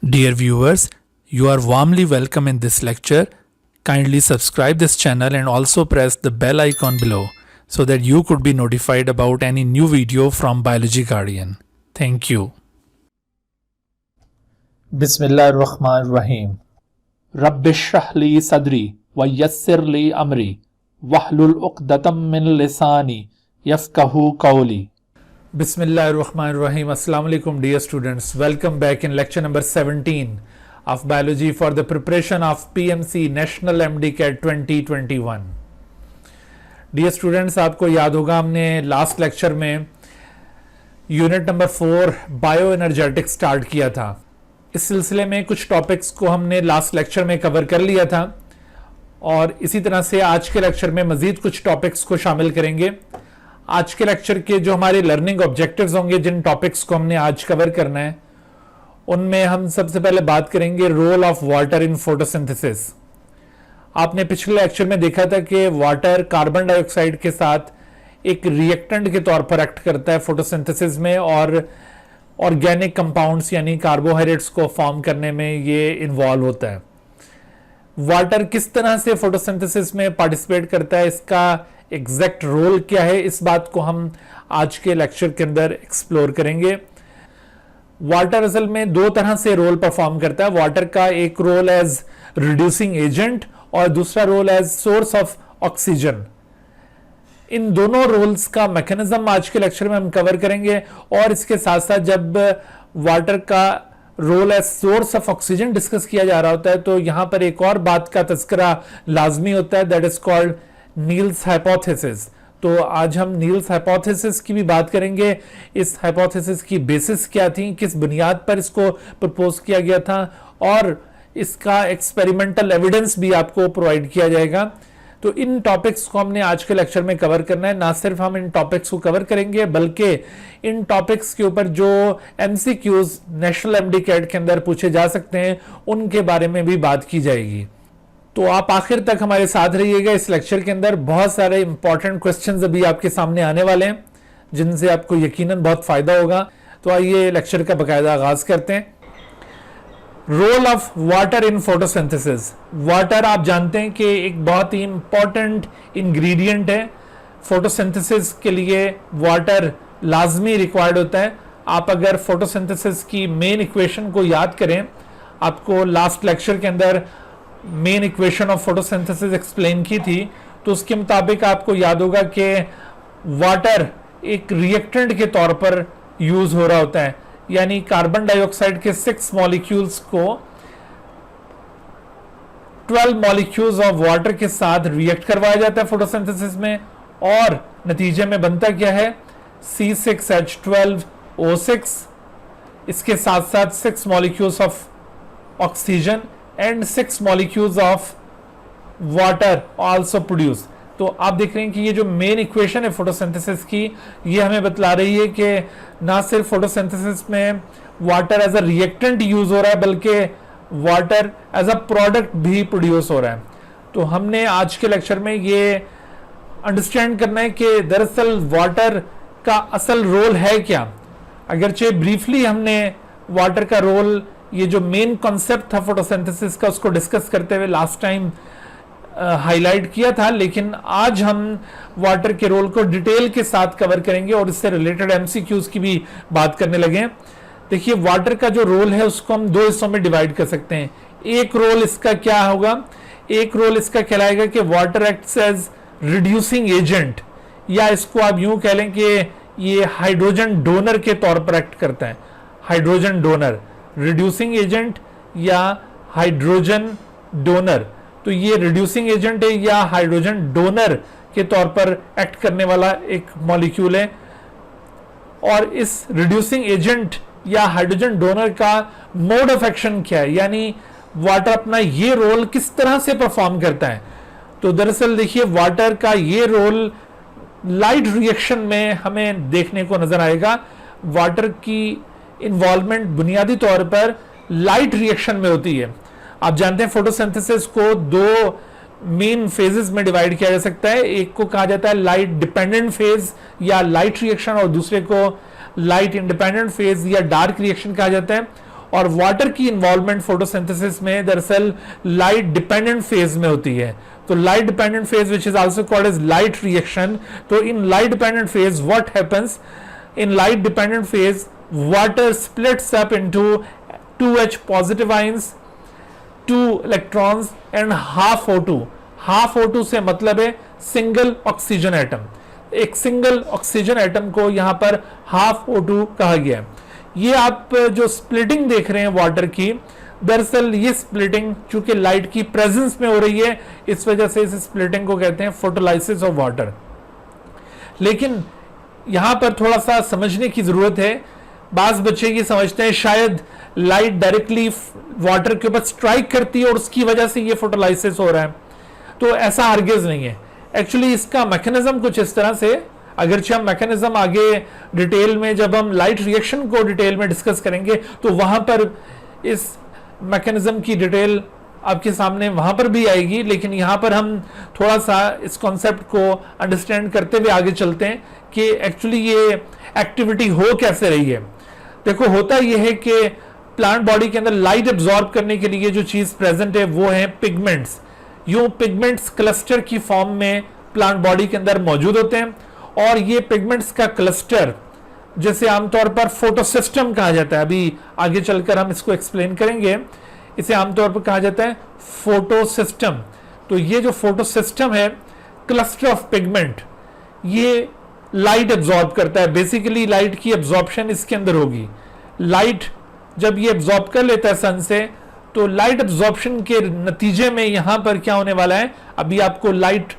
Dear viewers, you are warmly welcome in this lecture. Kindly subscribe this channel and also press the bell icon below so that you could be notified about any new video from Biology Guardian. Thank you. बिस्मिल्लाहिर्रहमानिर्रहीम रब्बिश्रह ली सदरी व यस्सिर ली अमरी वहलुल उक़दतम मिन लिसानी यफ़क़हू क़ौली. Bismillahirrahmanirrahim. Assalamu alaikum dear students. Welcome back in lecture number 17 of biology for the preparation of PMC National MDCAT 2021. Dear students, आपको याद होगा हमने last lecture में unit number 4 bio energetics start किया था. इस सिलसिले में कुछ टॉपिक्स को हमने लास्ट लेक्चर में कवर कर लिया था और इसी तरह से आज के लेक्चर में मजीद कुछ टॉपिक्स को शामिल करेंगे. आज के लेक्चर के जो हमारे लर्निंग ऑब्जेक्टिव्स होंगे, जिन टॉपिक्स को हमने आज कवर करना है, उनमें हम सबसे पहले बात करेंगे role of water in photosynthesis. आपने पिछले लेक्चर में देखा था कि वाटर कार्बन डाइऑक्साइड के साथ एक रिएक्टेंट के तौर पर एक्ट करता है फोटोसिंथेसिस में और ऑर्गेनिक कंपाउंड्स यानी कार्बोहाइड्रेट्स को फॉर्म करने में ये इन्वॉल्व होता है. वाटर किस तरह से फोटोसिंथेसिस में पार्टिसिपेट करता है, इसका एग्जैक्ट रोल क्या है, इस बात को हम आज के लेक्चर के अंदर एक्सप्लोर करेंगे. वाटर असल में दो तरह से रोल परफॉर्म करता है. वाटर का एक रोल एज रिड्यूसिंग एजेंट और दूसरा role as source of oxygen. इन दोनों रोल्स का मैकेनिज्म आज के लेक्चर में हम कवर करेंगे और इसके साथ साथ जब वाटर का role as source of oxygen discuss किया जा रहा होता है तो यहां पर एक और बात का तस्करा लाजमी होता है, that is called Niels hypothesis. तो आज हम नील्स हाइपोथेसिस की भी बात करेंगे. इस हाइपोथेसिस की बेसिस क्या थी, किस बुनियाद पर इसको प्रपोज किया गया था और इसका एक्सपेरिमेंटल एविडेंस भी आपको प्रोवाइड किया जाएगा. तो इन टॉपिक्स को हमने आज के लेक्चर में कवर करना है. ना सिर्फ हम इन टॉपिक्स को कवर करेंगे बल्कि इन टॉपिक्स के ऊपर जो एमसीक्यूज नेशनल एमडीकैट के अंदर पूछे जा सकते हैं उनके बारे में भी बात की जाएगी. तो आप आखिर तक हमारे साथ रहिएगा. इस लेक्चर के अंदर बहुत सारे इंपॉर्टेंट क्वेश्चंस अभी आपके सामने आने वाले हैं जिनसे आपको यकीनन बहुत फायदा होगा. तो आइए लेक्चर का बाकायदा आगाज करते हैं. Role of water in photosynthesis. Water आप जानते हैं कि एक बहुत ही इंपॉर्टेंट इंग्रेडिएंट है. फोटोसिंथेसिस के लिए वाटर लाजमी रिक्वायर्ड होता है. आप अगर फोटोसिंथेसिस की मेन इक्वेशन को याद करें, आपको लास्ट लेक्चर के अंदर main equation of photosynthesis explain की थी, तो उसके मुताबिक आपको याद होगा कि वाटर एक रिएक्टेंट के तौर पर यूज हो रहा होता है. यानी कार्बन डाइऑक्साइड के 6 मॉलिक्यूल्स को 12 मॉलिक्यूल्स ऑफ वाटर के साथ रिएक्ट करवाया जाता है फोटोसिंथेसिस में और नतीजे में बनता क्या है, C6H12O6. इसके साथ साथ 6 molecules of oxygen and 6 molecules of water also produce. तो आप देख रहे हैं कि ये जो मेन इक्वेशन है फोटोसिंथेसिस की, ये हमें बतला रही है कि ना सिर्फ फोटोसिंथेसिस में water as a reactant use हो रहा है बल्कि वाटर एज अ प्रोडक्ट भी प्रोड्यूस हो रहा है. तो हमने आज के लेक्चर में ये अंडरस्टैंड करना है कि दरअसल वाटर का असल रोल है क्या. अगरचे ब्रीफली हमने वाटर का रोल, ये जो मेन कॉन्सेप्ट था फोटोसिंथेसिस का, उसको डिस्कस करते हुए लास्ट टाइम हाईलाइट किया था, लेकिन आज हम वाटर के रोल को डिटेल के साथ कवर करेंगे और इससे रिलेटेड एमसीक्यूज की भी बात करने लगे. देखिए, वाटर का जो रोल है उसको हम दो हिस्सों में डिवाइड कर सकते हैं. एक रोल इसका क्या होगा, एक रोल इसका कहलाएगा कि water acts as reducing agent, या इसको आप यूं कह लें कि ये हाइड्रोजन डोनर के तौर पर एक्ट करता है. हाइड्रोजन डोनर, रिड्यूसिंग एजेंट या हाइड्रोजन डोनर. तो ये रिड्यूसिंग एजेंट है या हाइड्रोजन डोनर के तौर पर एक्ट करने वाला एक मॉलिक्यूल है. और इस रिड्यूसिंग एजेंट या हाइड्रोजन डोनर का मोड ऑफ एक्शन क्या है, यानी वाटर अपना ये रोल किस तरह से परफॉर्म करता है. तो दरअसल देखिए, वाटर का ये रोल लाइट रिएक्शन में हमें देखने को नजर आएगा. वाटर की इन्वॉल्वमेंट बुनियादी तौर पर लाइट रिएक्शन में होती है. आप जानते हैं फोटोसिंथेसिस को दो मेन फेजेस में डिवाइड किया जा सकता है. एक को कहा जाता है लाइट डिपेंडेंट फेज या लाइट रिएक्शन और दूसरे को लाइट इंडिपेंडेंट फेज या डार्क रिएक्शन कहा जाता है. और वाटर की इन्वॉल्वमेंट फोटोसिंथेसिस में दरअसल लाइट डिपेंडेंट फेज में होती है। तो light dependent phase which is also called as light reaction. तो in light dependent phase what happens, in light dependent phase water splits up into 2H positive ions, 2 electrons and half O2। Half O2 से मतलब है single oxygen atom. एक single oxygen atom को यहां पर half O2 कहा गया है। ये आप जो स्प्लिटिंग देख रहे हैं वाटर की, दरअसल ये स्प्लिटिंग चूंकि लाइट की प्रेजेंस में हो रही है, इस वजह से इस स्प्लिटिंग को कहते हैं फोटोलाइसिस ऑफ वाटर। लेकिन यहां पर थोड़ा सा समझने की जरूरत है। बाज बच्चे ये समझते हैं शायद लाइट डायरेक्टली वाटर के ऊपर स्ट्राइक करती है और उसकी वजह से ये फोटोलाइसिस हो रहा है। तो ऐसा हरगिज नहीं है। एक्चुअली इसका मैकेनिज्म कुछ इस तरह से, अगरचे हम मैकेनिज्म आगे डिटेल में जब हम लाइट रिएक्शन को डिटेल में डिस्कस करेंगे तो वहां पर इस मैकेनिज्म की डिटेल आपके सामने वहां पर भी आएगी, लेकिन यहां पर हम थोड़ा सा इस कॉन्सेप्ट को अंडरस्टैंड करते हुए आगे चलते हैं कि एक्चुअली ये एक्टिविटी हो कैसे रही है। देखो, होता यह है कि प्लांट बॉडी के अंदर लाइट एब्जॉर्ब करने के लिए जो चीज प्रेजेंट है वो है पिगमेंट्स। यूं पिगमेंट्स क्लस्टर की फॉर्म में प्लांट बॉडी के अंदर मौजूद होते हैं और ये पिगमेंट्स का क्लस्टर जैसे आमतौर पर फोटोसिस्टम कहा जाता है, अभी आगे चलकर हम इसको एक्सप्लेन करेंगे, इसे आमतौर पर कहा जाता है फोटोसिस्टम। तो ये जो फोटोसिस्टम है, क्लस्टर ऑफ पिगमेंट, ये लाइट एब्जॉर्ब करता है। बेसिकली लाइट की एब्जॉर्प्शन इसके अंदर होगी। लाइट जब ये एब्जॉर्ब कर लेता है सन से, तो लाइट एब्जॉर्प्शन के नतीजे में यहां पर क्या होने वाला है, अभी आपको लाइट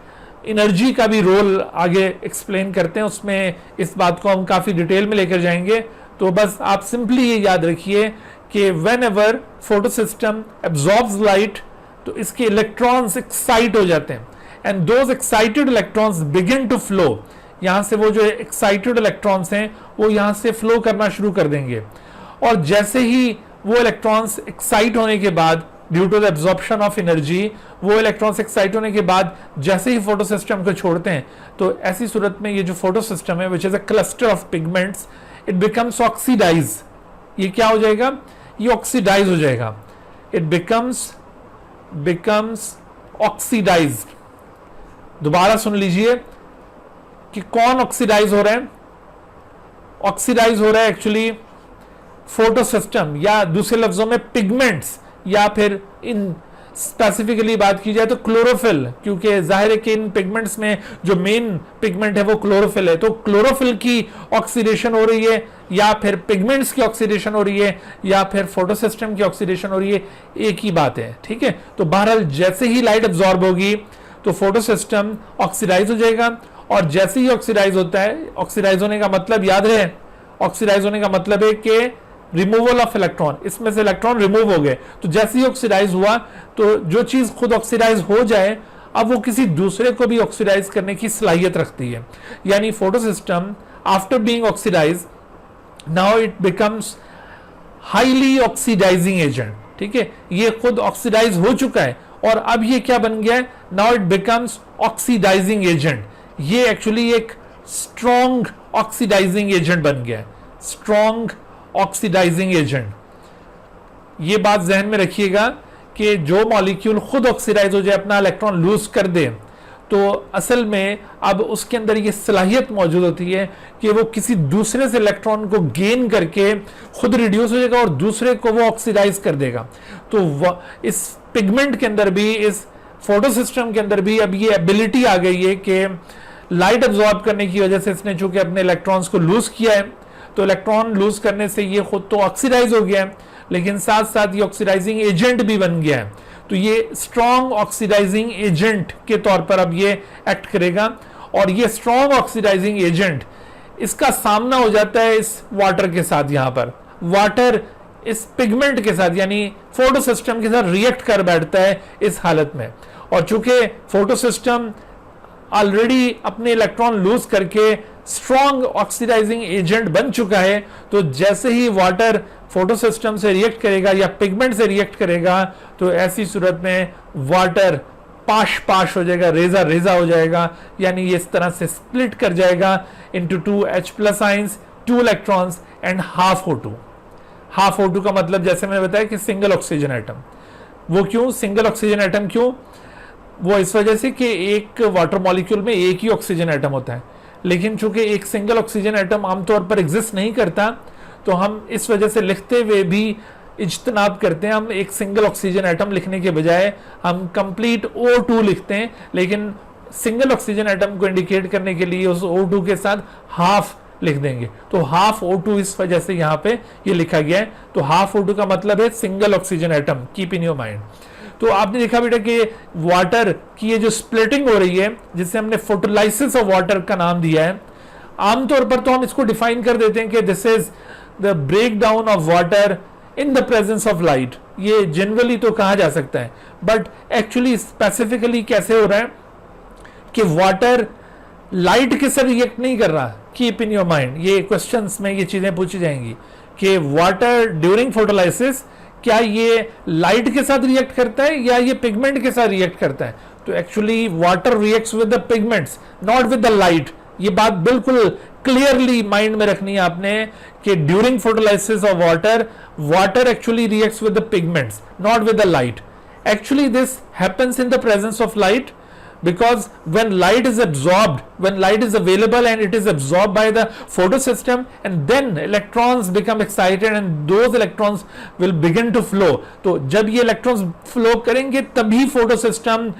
एनर्जी का भी रोल आगे एक्सप्लेन करते हैं, उसमें इस बात को हम काफी डिटेल में लेकर जाएंगे। तो बस आप सिंपली ये याद रखिए कि whenever photosystem absorbs light, तो इसके इलेक्ट्रॉन्स एक्साइट हो जाते हैं and those excited electrons begin to flow. यहां से वो जो एक्साइटेड इलेक्ट्रॉन्स हैं वो यहां से फ्लो करना शुरू कर देंगे, और जैसे ही वो इलेक्ट्रॉन्स एक्साइट होने के बाद due to the absorption of energy, वो इलेक्ट्रॉन्स एक्साइट होने के बाद जैसे ही फोटोसिस्टम को छोड़ते हैं, तो ऐसी सूरत में ये जो फोटोसिस्टम है which is a cluster of pigments, it becomes oxidize. ये क्या हो जाएगा, ये ऑक्सीडाइज हो जाएगा। It becomes oxidized. दोबारा सुन लीजिए कि कौन ऑक्सीडाइज हो रहा है। ऑक्सीडाइज हो रहा है एक्चुअली फोटोसिस्टम, या दूसरे लफ्जों में पिगमेंट्स, या फिर इन स्पेसिफिकली बात की जाए तो क्लोरोफिल, क्योंकि जाहिर है कि इन पिगमेंट्स में जो मेन पिगमेंट है वो क्लोरोफिल है। तो क्लोरोफिल की ऑक्सीडेशन हो रही है, या फिर पिगमेंट्स की ऑक्सीडेशन हो रही है, या फिर फोटोसिस्टम की ऑक्सीडेशन हो रही है, एक ही बात है। ठीक है, तो बहरहाल जैसे ही लाइट एब्जॉर्ब होगी तो फोटोसिस्टम ऑक्सीडाइज हो जाएगा, और जैसे ही ऑक्सीडाइज होता है, ऑक्सीडाइज होने का मतलब याद रहे, ऑक्सीडाइज होने का मतलब है कि रिमूवल ऑफ इलेक्ट्रॉन, इसमें से इलेक्ट्रॉन रिमूव हो गए। तो जैसे ही ऑक्सीडाइज हुआ, तो जो चीज खुद ऑक्सीडाइज हो जाए, अब वो किसी दूसरे को भी ऑक्सीडाइज करने की सलाहियत रखती है। यानी photosystem after being oxidize, now it becomes highly oxidizing agent. ठीक है, ये खुद ऑक्सीडाइज हो चुका है और अब ये क्या बन गया है, now it becomes oxidizing agent. ये एक्चुअली एक स्ट्रॉन्ग ऑक्सीडाइजिंग एजेंट बन गया है, स्ट्रॉन्ग ऑक्सीडाइजिंग एजेंट। ये बात जहन में रखिएगा कि जो मॉलिक्यूल खुद ऑक्सीडाइज हो जाए, अपना इलेक्ट्रॉन लूज कर दे, तो असल में अब उसके अंदर ये सलाहियत मौजूद होती है कि वो किसी दूसरे से इलेक्ट्रॉन को गेन करके खुद रिड्यूस हो जाएगा और दूसरे को वो ऑक्सीडाइज कर देगा। तो इस पिगमेंट के अंदर भी, इस फोटोसिस्टम के अंदर भी अब ये एबिलिटी आ गई है कि लाइट एब्जॉर्ब करने की वजह से इसने चूंकि अपने इलेक्ट्रॉन्स को लूज किया है, तो इलेक्ट्रॉन लूज करने से ये खुद तो ऑक्सीडाइज हो गया है, लेकिन साथ साथ ये ऑक्सीडाइजिंग एजेंट भी बन गया है। तो ये स्ट्रॉन्ग ऑक्सीडाइजिंग एजेंट के तौर पर अब ये एक्ट करेगा, और ये स्ट्रॉन्ग ऑक्सीडाइजिंग एजेंट, इसका सामना हो जाता है इस वाटर के साथ। यहां पर वाटर इस पिगमेंट के साथ यानी फोटोसिस्टम के साथ रिएक्ट कर बैठता है इस हालत में, और चूंकि फोटोसिस्टम ऑलरेडी अपने इलेक्ट्रॉन लूज करके स्ट्रॉन्ग ऑक्सीडाइजिंग एजेंट बन चुका है, तो जैसे ही वाटर फोटोसिस्टम से रिएक्ट करेगा या पिगमेंट से रिएक्ट करेगा, तो ऐसी सूरत में वाटर पाश पाश हो जाएगा, रेजा रेजा हो जाएगा, यानी ये इस तरह से स्प्लिट कर जाएगा into 2H+ ions, 2 electrons and half O2। Half O2 का मतलब जैसे मैंने बताया कि सिंगल ऑक्सीजन एटम। वो क्यों सिंगल ऑक्सीजन एटम, क्यों? वो इस वजह से कि एक वाटर मॉलिक्यूल में एक ही ऑक्सीजन एटम होता है, लेकिन चूंकि एक सिंगल ऑक्सीजन एटम आमतौर पर एग्जिस्ट नहीं करता, तो हम इस वजह से लिखते हुए भी इज्तनाब करते हैं। हम एक सिंगल ऑक्सीजन एटम लिखने के बजाय हम कंप्लीट O2 लिखते हैं, लेकिन सिंगल ऑक्सीजन एटम को इंडिकेट करने के लिए उस O2 के साथ हाफ लिख देंगे। तो हाफ O2 इस वजह से यहाँ पे ये लिखा गया है। तो हाफ O2 का मतलब है single oxygen atom, keep in your mind. तो आपने देखा बेटा कि वाटर की ये जो स्प्लिटिंग हो रही है, जिसे हमने फोटोलाइसिस ऑफ वाटर का नाम दिया है, आमतौर पर तो हम इसको डिफाइन कर देते हैं कि this is the break down of water in the presence of light. ये जनरली तो कहा जा सकता है, बट एक्चुअली स्पेसिफिकली कैसे हो रहा है कि वाटर लाइट के साथ रिएक्ट नहीं कर रहा। कीप इन योर माइंड, ये क्वेश्चंस में ये चीजें पूछी जाएंगी कि वाटर ड्यूरिंग फोटोलाइसिस क्या ये लाइट के साथ रिएक्ट करता है या ये पिगमेंट के साथ रिएक्ट करता है। तो actually water reacts with the pigments, not with the light. ये बात बिल्कुल क्लियरली माइंड में रखनी है आपने कि during photolysis of water, water actually reacts with the pigments, not with the light. Actually this happens in the presence of light, because when light is absorbed, when light is available and it is absorbed by the photosystem, and then electrons become excited and those electrons will begin to flow. तो जब ये electrons flow करेंगे तभी photosystem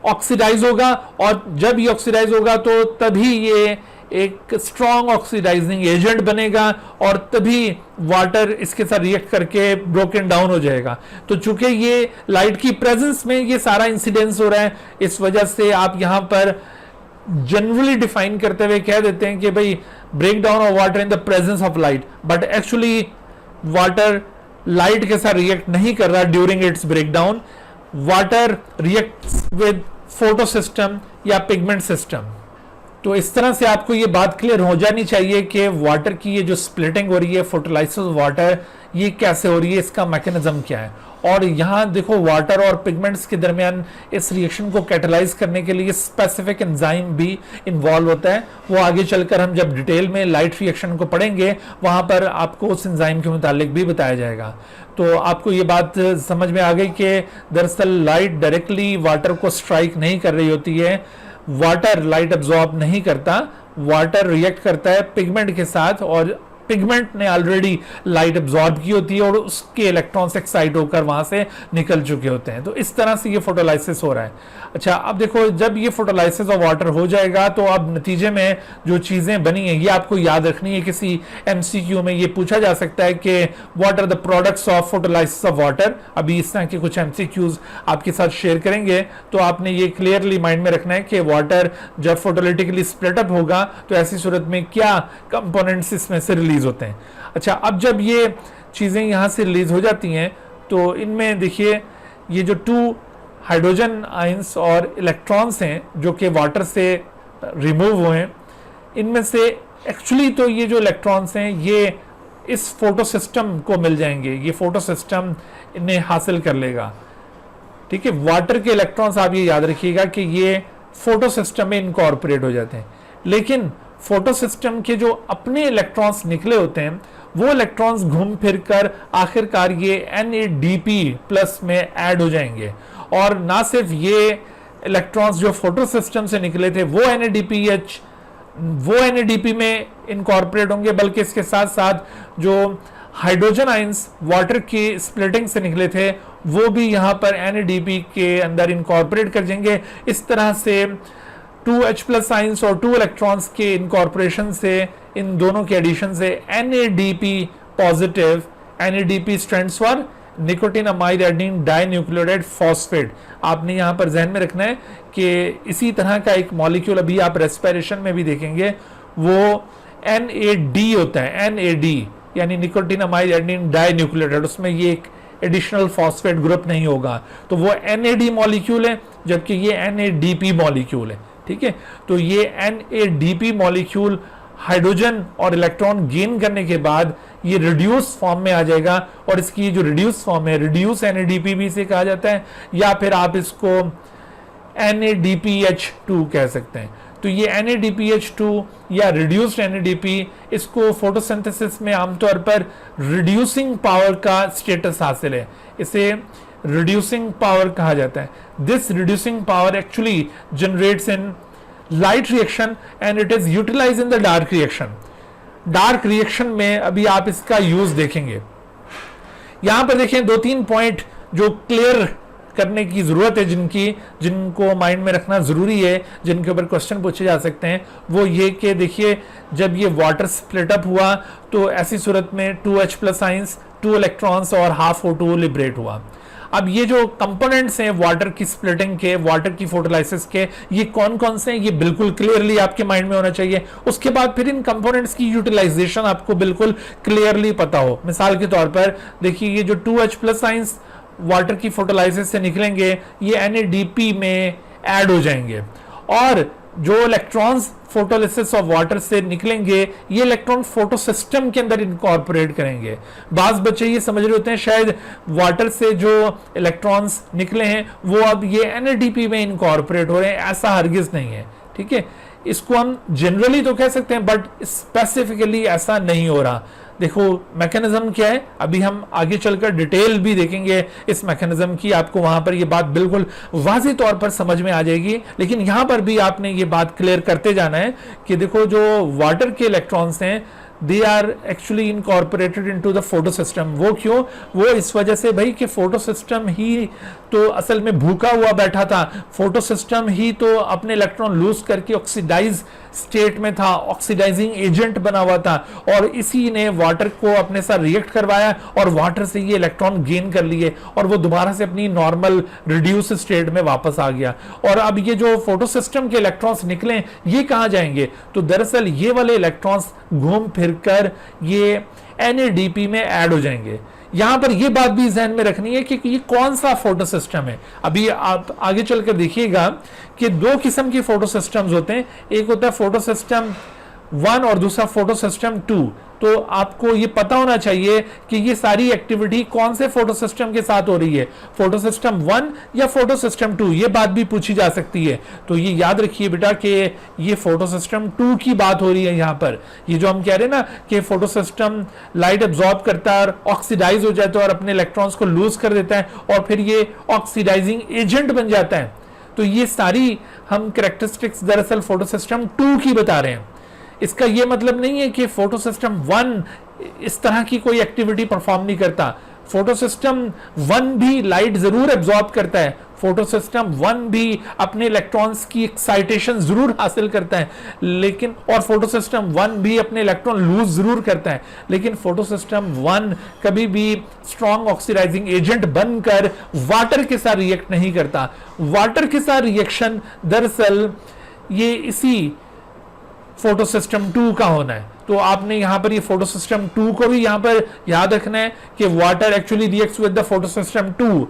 oxidise होगा, और जब ये oxidise होगा तो तभी ये एक स्ट्रॉन्ग ऑक्सीडाइजिंग एजेंट बनेगा, और तभी वाटर इसके साथ रिएक्ट करके ब्रोकन डाउन हो जाएगा। तो चूंकि ये लाइट की प्रेजेंस में ये सारा इंसिडेंस हो रहा है, इस वजह से आप यहां पर जनरली डिफाइन करते हुए कह देते हैं कि भाई break down of water in the presence of light, but actually water light के साथ रिएक्ट नहीं कर रहा during its break down. Water reacts with photo system या पिगमेंट सिस्टम। तो इस तरह से आपको ये बात क्लियर हो जानी चाहिए कि वाटर की ये जो स्प्लिटिंग हो रही है, फोटोलाइसिस वाटर, ये कैसे हो रही है, इसका मैकेनिज्म क्या है। और यहाँ देखो वाटर और पिगमेंट्स के दरमियान इस रिएक्शन को कैटलाइज करने के लिए स्पेसिफिक एंजाइम भी इन्वॉल्व होता है। वो आगे चलकर हम जब डिटेल में लाइट रिएक्शन को पढ़ेंगे वहां पर आपको उस एंजाइम के मुतालिक भी बताया जाएगा। तो आपको ये बात समझ में आ गई कि दरअसल लाइट डायरेक्टली वाटर को स्ट्राइक नहीं कर रही होती है, वाटर लाइट अब्सॉर्ब नहीं करता, वाटर रिएक्ट करता है पिगमेंट के साथ, और पिगमेंट ने ऑलरेडी लाइट अब्सॉर्ब की होती है और उसके इलेक्ट्रॉन्स एक्साइट होकर वहां से निकल चुके होते हैं। तो इस तरह से ये फोटोलाइसिस हो रहा है। अच्छा, अब देखो जब ये फोटोलाइसिस ऑफ वाटर हो जाएगा तो अब नतीजे में जो चीजें बनी है ये आपको याद रखनी है। किसी एमसीक्यू में ये पूछा जा सकता है कि what are the products of photolysis of water. अभी इस तरह के कुछ एमसीक्यूज आपके साथ शेयर करेंगे, तो आपने ये क्लियरली माइंड में रखना है कि वाटर जब फोटोलिटिकली स्प्लिट अप होगा तो ऐसी सूरत में क्या कंपोनेंट्स इसमें से रिलीज होते हैं। अच्छा, अब जब ये चीजें यहां से रिलीज हो जाती हैं तो इनमें देखिए ये जो 2 हाइड्रोजन आयंस और इलेक्ट्रॉन्स हैं जो कि वाटर से रिमूव हुए हैं, इनमें से एक्चुअली तो ये जो इलेक्ट्रॉन्स हैं ये इस फोटो सिस्टम को मिल जाएंगे, ये फोटो सिस्टम इन्हें हासिल कर लेगा। ठीक है, वाटर के इलेक्ट्रॉन्स आप ये याद रखिएगा कि ये फोटो सिस्टम में इनकॉर्पोरेट हो जाते हैं, लेकिन फोटो सिस्टम के जो अपने इलेक्ट्रॉन्स निकले होते हैं वो इलेक्ट्रॉन्स घूम फिर कर आखिरकार ये NADP+ में ऐड हो जाएंगे। और ना सिर्फ ये इलेक्ट्रॉन्स जो फोटो सिस्टम से निकले थे वो NADP में इनकॉर्पोरेट होंगे, बल्कि इसके साथ साथ जो हाइड्रोजन आयंस वाटर की स्प्लिटिंग से निकले थे वो भी यहाँ पर NADP के अंदर इनकॉर्पोरेट कर जाएंगे। इस तरह से 2H+ आयंस और 2 इलेक्ट्रॉन्स के इनकॉर्पोरेशन से, इन दोनों के एडिशन से NADP+, NADP stands for nicotinamide adenine dinucleotide phosphate. आपने यहां पर ध्यान में रखना है कि इसी तरह का एक मॉलिक्यूल अभी आप रेस्पिरेशन में भी देखेंगे, वो NAD होता है, NAD यानी निकोटिनामाइड एडेनिन डाइन्यूक्लियोटाइड, उसमें ये एक एडिशनल फॉस्फेट ग्रुप नहीं होगा, तो वो NAD मॉलिक्यूल है, जबकि ये NADP मॉलिक्यूल है। ठीक है, तो ये NADP मॉलिक्यूल हाइड्रोजन और इलेक्ट्रॉन गेन करने के बाद ये रिड्यूस फॉर्म में आ जाएगा, और इसकी जो रिड्यूस फॉर्म है रिड्यूस NADP भी इसे कहा जाता है, या फिर आप इसको NADPH2 कह सकते हैं। तो ये NADPH2 या रिड्यूस्ड NADP, इसको फोटोसिंथेसिस में आमतौर पर रिड्यूसिंग पावर का स्टेटस हासिल है, इसे रिड्यूसिंग पावर कहा जाता है. This reducing power actually generates in light reaction and it is utilize in the dark reaction. Dark reaction में अभी आप इसका यूज देखेंगे. यहां पर देखें 2-3 पॉइंट जो क्लियर करने की जरूरत है, जिनको माइंड में रखना जरूरी है, जिनके ऊपर क्वेश्चन पूछे जा सकते हैं. वो ये कि देखिए, जब ये वाटर स्प्लिट अप हुआ तो ऐसी सूरत में 2H+ आयंस, 2 इलेक्ट्रॉन्स और हाफ O2 लिबरेट हुआ. अब ये जो कंपोनेंट्स हैं वाटर की स्प्लिटिंग के, वाटर की फोटोलाइसिस के, ये कौन कौन से हैं, ये बिल्कुल क्लियरली आपके माइंड में होना चाहिए. उसके बाद फिर इन कंपोनेंट्स की यूटिलाइजेशन आपको बिल्कुल क्लियरली पता हो. मिसाल के तौर पर देखिए, ये जो 2H+ आयंस वाटर की फोटोलाइसिस से निकलेंगे, ये NADP में ऐड हो जाएंगे, और जो इलेक्ट्रॉन्स फोटोलिसिस ऑफ वाटर से निकलेंगे, ये इलेक्ट्रॉन फोटो सिस्टम के अंदर इनकॉर्पोरेट करेंगे. बाज बच्चे ये समझ रहे होते हैं शायद वाटर से जो इलेक्ट्रॉन्स निकले हैं वो अब ये NADP में इनकॉर्पोरेट हो रहे हैं. ऐसा हरगिज नहीं है, ठीक है. इसको हम जनरली तो कह सकते हैं, बट स्पेसिफिकली ऐसा नहीं हो रहा. देखो मैकेनिज्म क्या है, अभी हम आगे चलकर डिटेल भी देखेंगे इस मैकेनिज्म की, आपको वहां पर ये बात बिल्कुल वाज़ेह तौर पर समझ में आ जाएगी. लेकिन यहां पर भी आपने ये बात क्लियर करते जाना है कि देखो, जो वाटर के इलेक्ट्रॉन्स हैं, they are actually incorporated into the photo system. वो क्यों? वो इस वजह से भाई कि फोटो सिस्टम ही तो असल में भूखा हुआ बैठा था. फोटो सिस्टम ही तो अपने इलेक्ट्रॉन लूज करके ऑक्सीडाइज स्टेट में था, ऑक्सीडाइजिंग एजेंट बना हुआ था, और इसी ने वाटर को अपने साथ रिएक्ट करवाया और वाटर से ये इलेक्ट्रॉन गेन कर लिए और वो दोबारा से अपनी नॉर्मल रिड्यूस स्टेट में वापस आ गया. और अब ये जो फोटो सिस्टम के इलेक्ट्रॉन्स निकले, ये कहां जाएंगे? तो दरअसल ये वाले इलेक्ट्रॉन्स घूम फिरकर ये NADP में ऐड हो जाएंगे. यहां पर यह बात भी ध्यान में रखनी है कि ये कौन सा फोटो सिस्टम है. अभी आप आगे चलकर देखिएगा कि 2 किस्म के फोटो सिस्टम्स होते हैं. एक होता है फोटो सिस्टम 1 और दूसरा फोटो सिस्टम 2. तो आपको ये पता होना चाहिए कि ये सारी एक्टिविटी कौन से फोटो सिस्टम के साथ हो रही है, फोटो सिस्टम 1 या फोटो सिस्टम 2. ये बात भी पूछी जा सकती है. तो ये याद रखिए बेटा कि ये फोटो सिस्टम 2 की बात हो रही है. यहां पर ये जो हम कह रहे हैं ना कि फोटो सिस्टम लाइट एब्जॉर्ब करता है और ऑक्सीडाइज हो जाता है और अपने इलेक्ट्रॉन्स को लूज कर देता है और फिर ये ऑक्सीडाइजिंग एजेंट बन जाता है. तो ये सारी हम कैरेक्टरिस्टिक्स दरअसल फोटो सिस्टम 2 की बता रहे हैं. इसका यह मतलब नहीं है कि फोटो सिस्टम 1 इस तरह की कोई एक्टिविटी परफॉर्म नहीं करता. फोटो सिस्टम 1 भी लाइट जरूर एब्जॉर्ब करता है, फोटो सिस्टम 1 भी अपने इलेक्ट्रॉन्स की एक्साइटेशन जरूर हासिल करता है, लेकिन और फोटो सिस्टम 1 भी अपने इलेक्ट्रॉन लूज जरूर करता है, लेकिन फोटो सिस्टम 1 कभी भी स्ट्रॉन्ग ऑक्सीडाइजिंग एजेंट बनकर वाटर के साथ रिएक्ट नहीं करता. वाटर के साथ रिएक्शन दरअसल ये इसी फोटो सिस्टम 2 का होना है. तो आपने यहां पर ये फोटो सिस्टम 2 को भी यहां पर याद रखना है कि water actually reacts with the photo system 2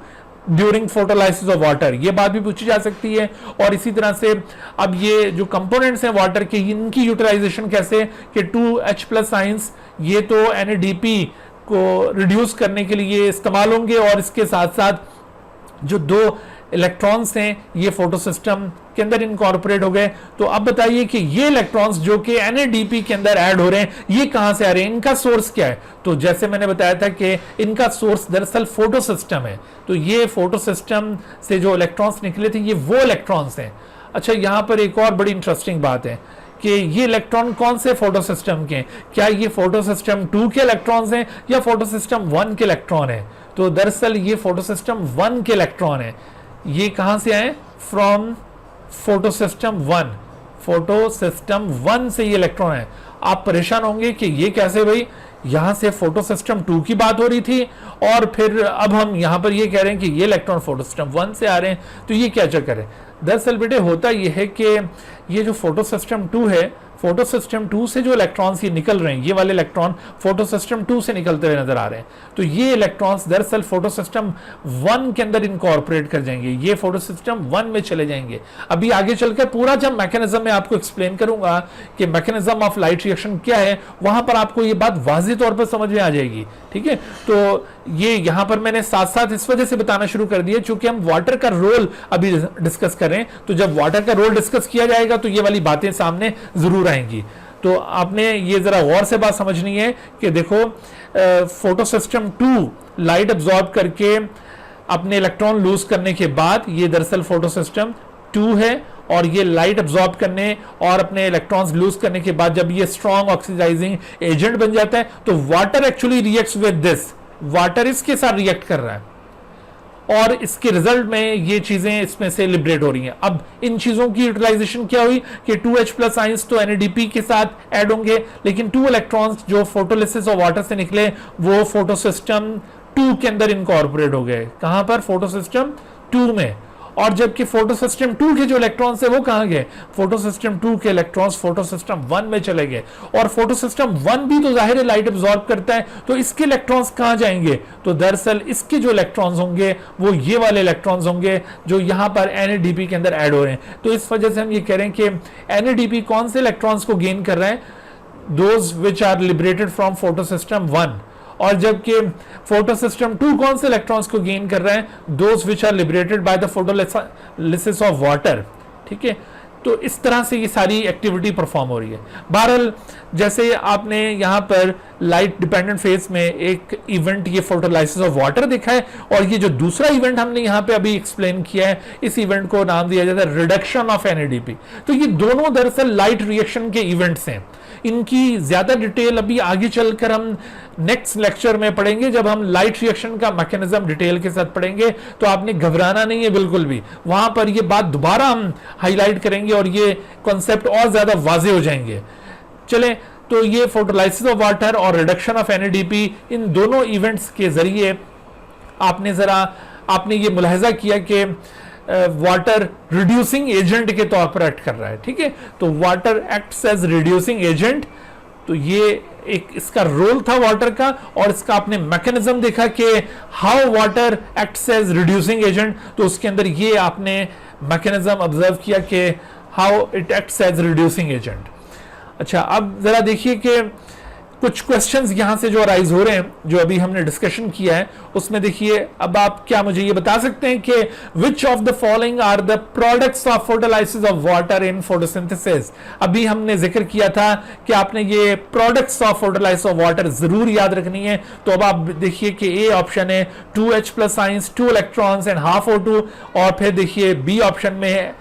during photolysis of water. ये बात भी पूछी जा सकती है. और इसी तरह से अब ये जो कंपोनेंट्स हैं वाटर के, इनकी यूटिलाइजेशन कैसे कि 2H+ आयंस ये तो NADP को रिड्यूस करने के लिए इस्तेमाल होंगे, और इसके साथ साथ जो 2 इलेक्ट्रॉन्स हैं ये फोटो सिस्टम के अंदर इनकॉर्पोरेट हो गए. तो अब बताइए कि ये इलेक्ट्रॉन्स जो कि NADP के अंदर ऐड हो रहे हैं, ये कहां से आ रहे हैं, इनका सोर्स क्या है? तो जैसे मैंने बताया था कि इनका सोर्स दरअसल फोटो सिस्टम है. तो ये फोटो सिस्टम से जो इलेक्ट्रॉन्स निकले थे, ये वो इलेक्ट्रॉन्स हैं. अच्छा, यहां पर एक और बड़ी इंटरेस्टिंग बात है कि ये इलेक्ट्रॉन कौन से फोटो सिस्टम के हैं? क्या ये फोटो सिस्टम 2 के इलेक्ट्रॉन्स हैं या फोटो सिस्टम 1 के इलेक्ट्रॉन है? तो दरअसल ये फोटो सिस्टम 1 के इलेक्ट्रॉन है. ये कहां से आए? From photo system 1. Photo system 1 से ये इलेक्ट्रॉन है. आप परेशान होंगे कि ये कैसे भाई, यहां से फोटो सिस्टम 2 की बात हो रही थी और फिर अब हम यहां पर ये कह रहे हैं कि ये इलेक्ट्रॉन फोटो सिस्टम 1 से आ रहे हैं. तो ये क्या चक्कर है? दरअसल बेटे होता ये है कि ये जो फोटो सिस्टम 2 है, फोटो सिस्टम 2 से जो इलेक्ट्रॉन्स ये निकल रहे हैं, ये वाले इलेक्ट्रॉन फोटो सिस्टम 2 से निकलते हुए नजर आ रहे हैं. तो ये इलेक्ट्रॉन्स दरअसल फोटो सिस्टम 1 के अंदर इनकॉर्पोरेट कर जाएंगे, ये फोटो सिस्टम 1 में चले जाएंगे. अभी आगे चलकर पूरा जब मैकेनिज्म में आपको एक्सप्लेन करूंगा कि मैकेनिज्म ऑफ लाइट रिएक्शन क्या है, वहां पर आपको ये बात वाज़ेह तौर पर समझ में आ जाएगी. ठीक है, तो ये यहां पर मैंने साथ साथ इस वजह से बताना शुरू कर दिया क्योंकि हम वाटर का रोल अभी डिस्कस करें, तो जब वाटर का रोल डिस्कस किया जाएगा तो ये वाली बातें सामने जरूर आएंगी। तो आपने ये जरा गौर से बात समझनी है कि देखो फोटो सिस्टम 2 लाइट अब्सॉर्ब करके अपने इलेक्ट्रॉन लूज करने के बाद, ये दरअसल फोटो सिस्टम 2 है, और ये लाइट अब्सॉर्ब करने और अपने इलेक्ट्रॉन्स लूज करने के बाद जब ये स्ट्रॉन्ग ऑक्सीडाइजिंग एजेंट बन जाता है तो water actually reacts with this, water इसके साथ रिएक्ट कर रहा है और इसके रिजल्ट में ये चीजें इसमें से लिबरेट हो रही हैं। अब इन चीजों की यूटिलाइजेशन क्या हुई कि 2H प्लस आइंस तो NADP के साथ ऐड होंगे, लेकिन 2 इलेक्ट्रॉन्स जो फोटोलिसिस और वाटर से निकले वो फोटो सिस्टम 2 के अंदर इनकॉर्पोरेट हो गए। कहां पर? फोटो सिस्टम 2 में। और जबकि फोटो सिस्टम 2 के जो इलेक्ट्रॉन्स है वो कहां गए? फोटो सिस्टम 2 के इलेक्ट्रॉन्स फोटो सिस्टम 1 में चले गए, और फोटो सिस्टम 1 भी तो जाहिर है लाइट अब्सॉर्ब करता है, तो इसके इलेक्ट्रॉन्स कहां जाएंगे? तो दरअसल इसके जो इलेक्ट्रॉन्स होंगे वो ये वाले इलेक्ट्रॉन्स होंगे जो यहां पर NADP के अंदर ऐड हो रहे हैं। तो इस वजह से हम ये कह रहे हैं कि NADP कौन से इलेक्ट्रॉन्स को गेन कर रहा है? Those which are liberated from photo system 1। और जबकि फोटो सिस्टम 2 कौन से इलेक्ट्रॉन्स को गेन कर रहे हैं? Those which are liberated by the photolysis of water. ठीक है, तो इस तरह से ये सारी एक्टिविटी परफॉर्म हो रही है। बहरहाल जैसे आपने यहाँ पर लाइट डिपेंडेंट फेज में एक इवेंट ये फोटोलाइसिस ऑफ वाटर देखा है, और ये जो दूसरा इवेंट हमने यहाँ पे अभी एक्सप्लेन किया है, इस इवेंट को नाम दिया जाता है रिडक्शन ऑफ NADP। तो ये दोनों दरअसल लाइट रिएक्शन के इवेंट्स हैं। इनकी ज्यादा डिटेल अभी आगे चलकर हम नेक्स्ट लेक्चर में पढ़ेंगे, जब हम लाइट रिएक्शन का मैकेनिज्म डिटेल के साथ पढ़ेंगे। तो आपने घबराना नहीं है बिल्कुल भी, वहां पर ये बात दोबारा हम हाईलाइट करेंगे और ये कॉन्सेप्ट और ज्यादा वाजे हो जाएंगे। चलें, तो ये फोटोलाइसिस ऑफ वाटर और रिडक्शन ऑफ NADP, इन दोनों इवेंट्स के जरिए आपने ये मुलाहिजा किया कि वाटर रिड्यूसिंग एजेंट के तौर पर एक्ट कर रहा है। ठीक है, तो water acts as reducing agent, तो ये एक इसका रोल था वाटर का, और इसका आपने मैकेनिज्म देखा कि how water acts as reducing agent, तो उसके अंदर ये आपने मैकेनिज्म ऑब्जर्व किया कि how it acts as reducing agent. अच्छा, अब जरा देखिए कि कुछ क्वेश्चंस यहां से जो अराइज हो रहे हैं, जो अभी हमने डिस्कशन किया है उसमें देखिए, अब आप क्या मुझे ये बता सकते हैं कि which of the following are the products of photolysis of water in photosynthesis. अभी हमने जिक्र किया था कि आपने ये products of photolysis of water जरूर याद रखनी है। तो अब आप देखिए कि ए ऑप्शन है 2H plus ions 2 electrons and half O2, और फिर देखिए बी ऑप्शन में है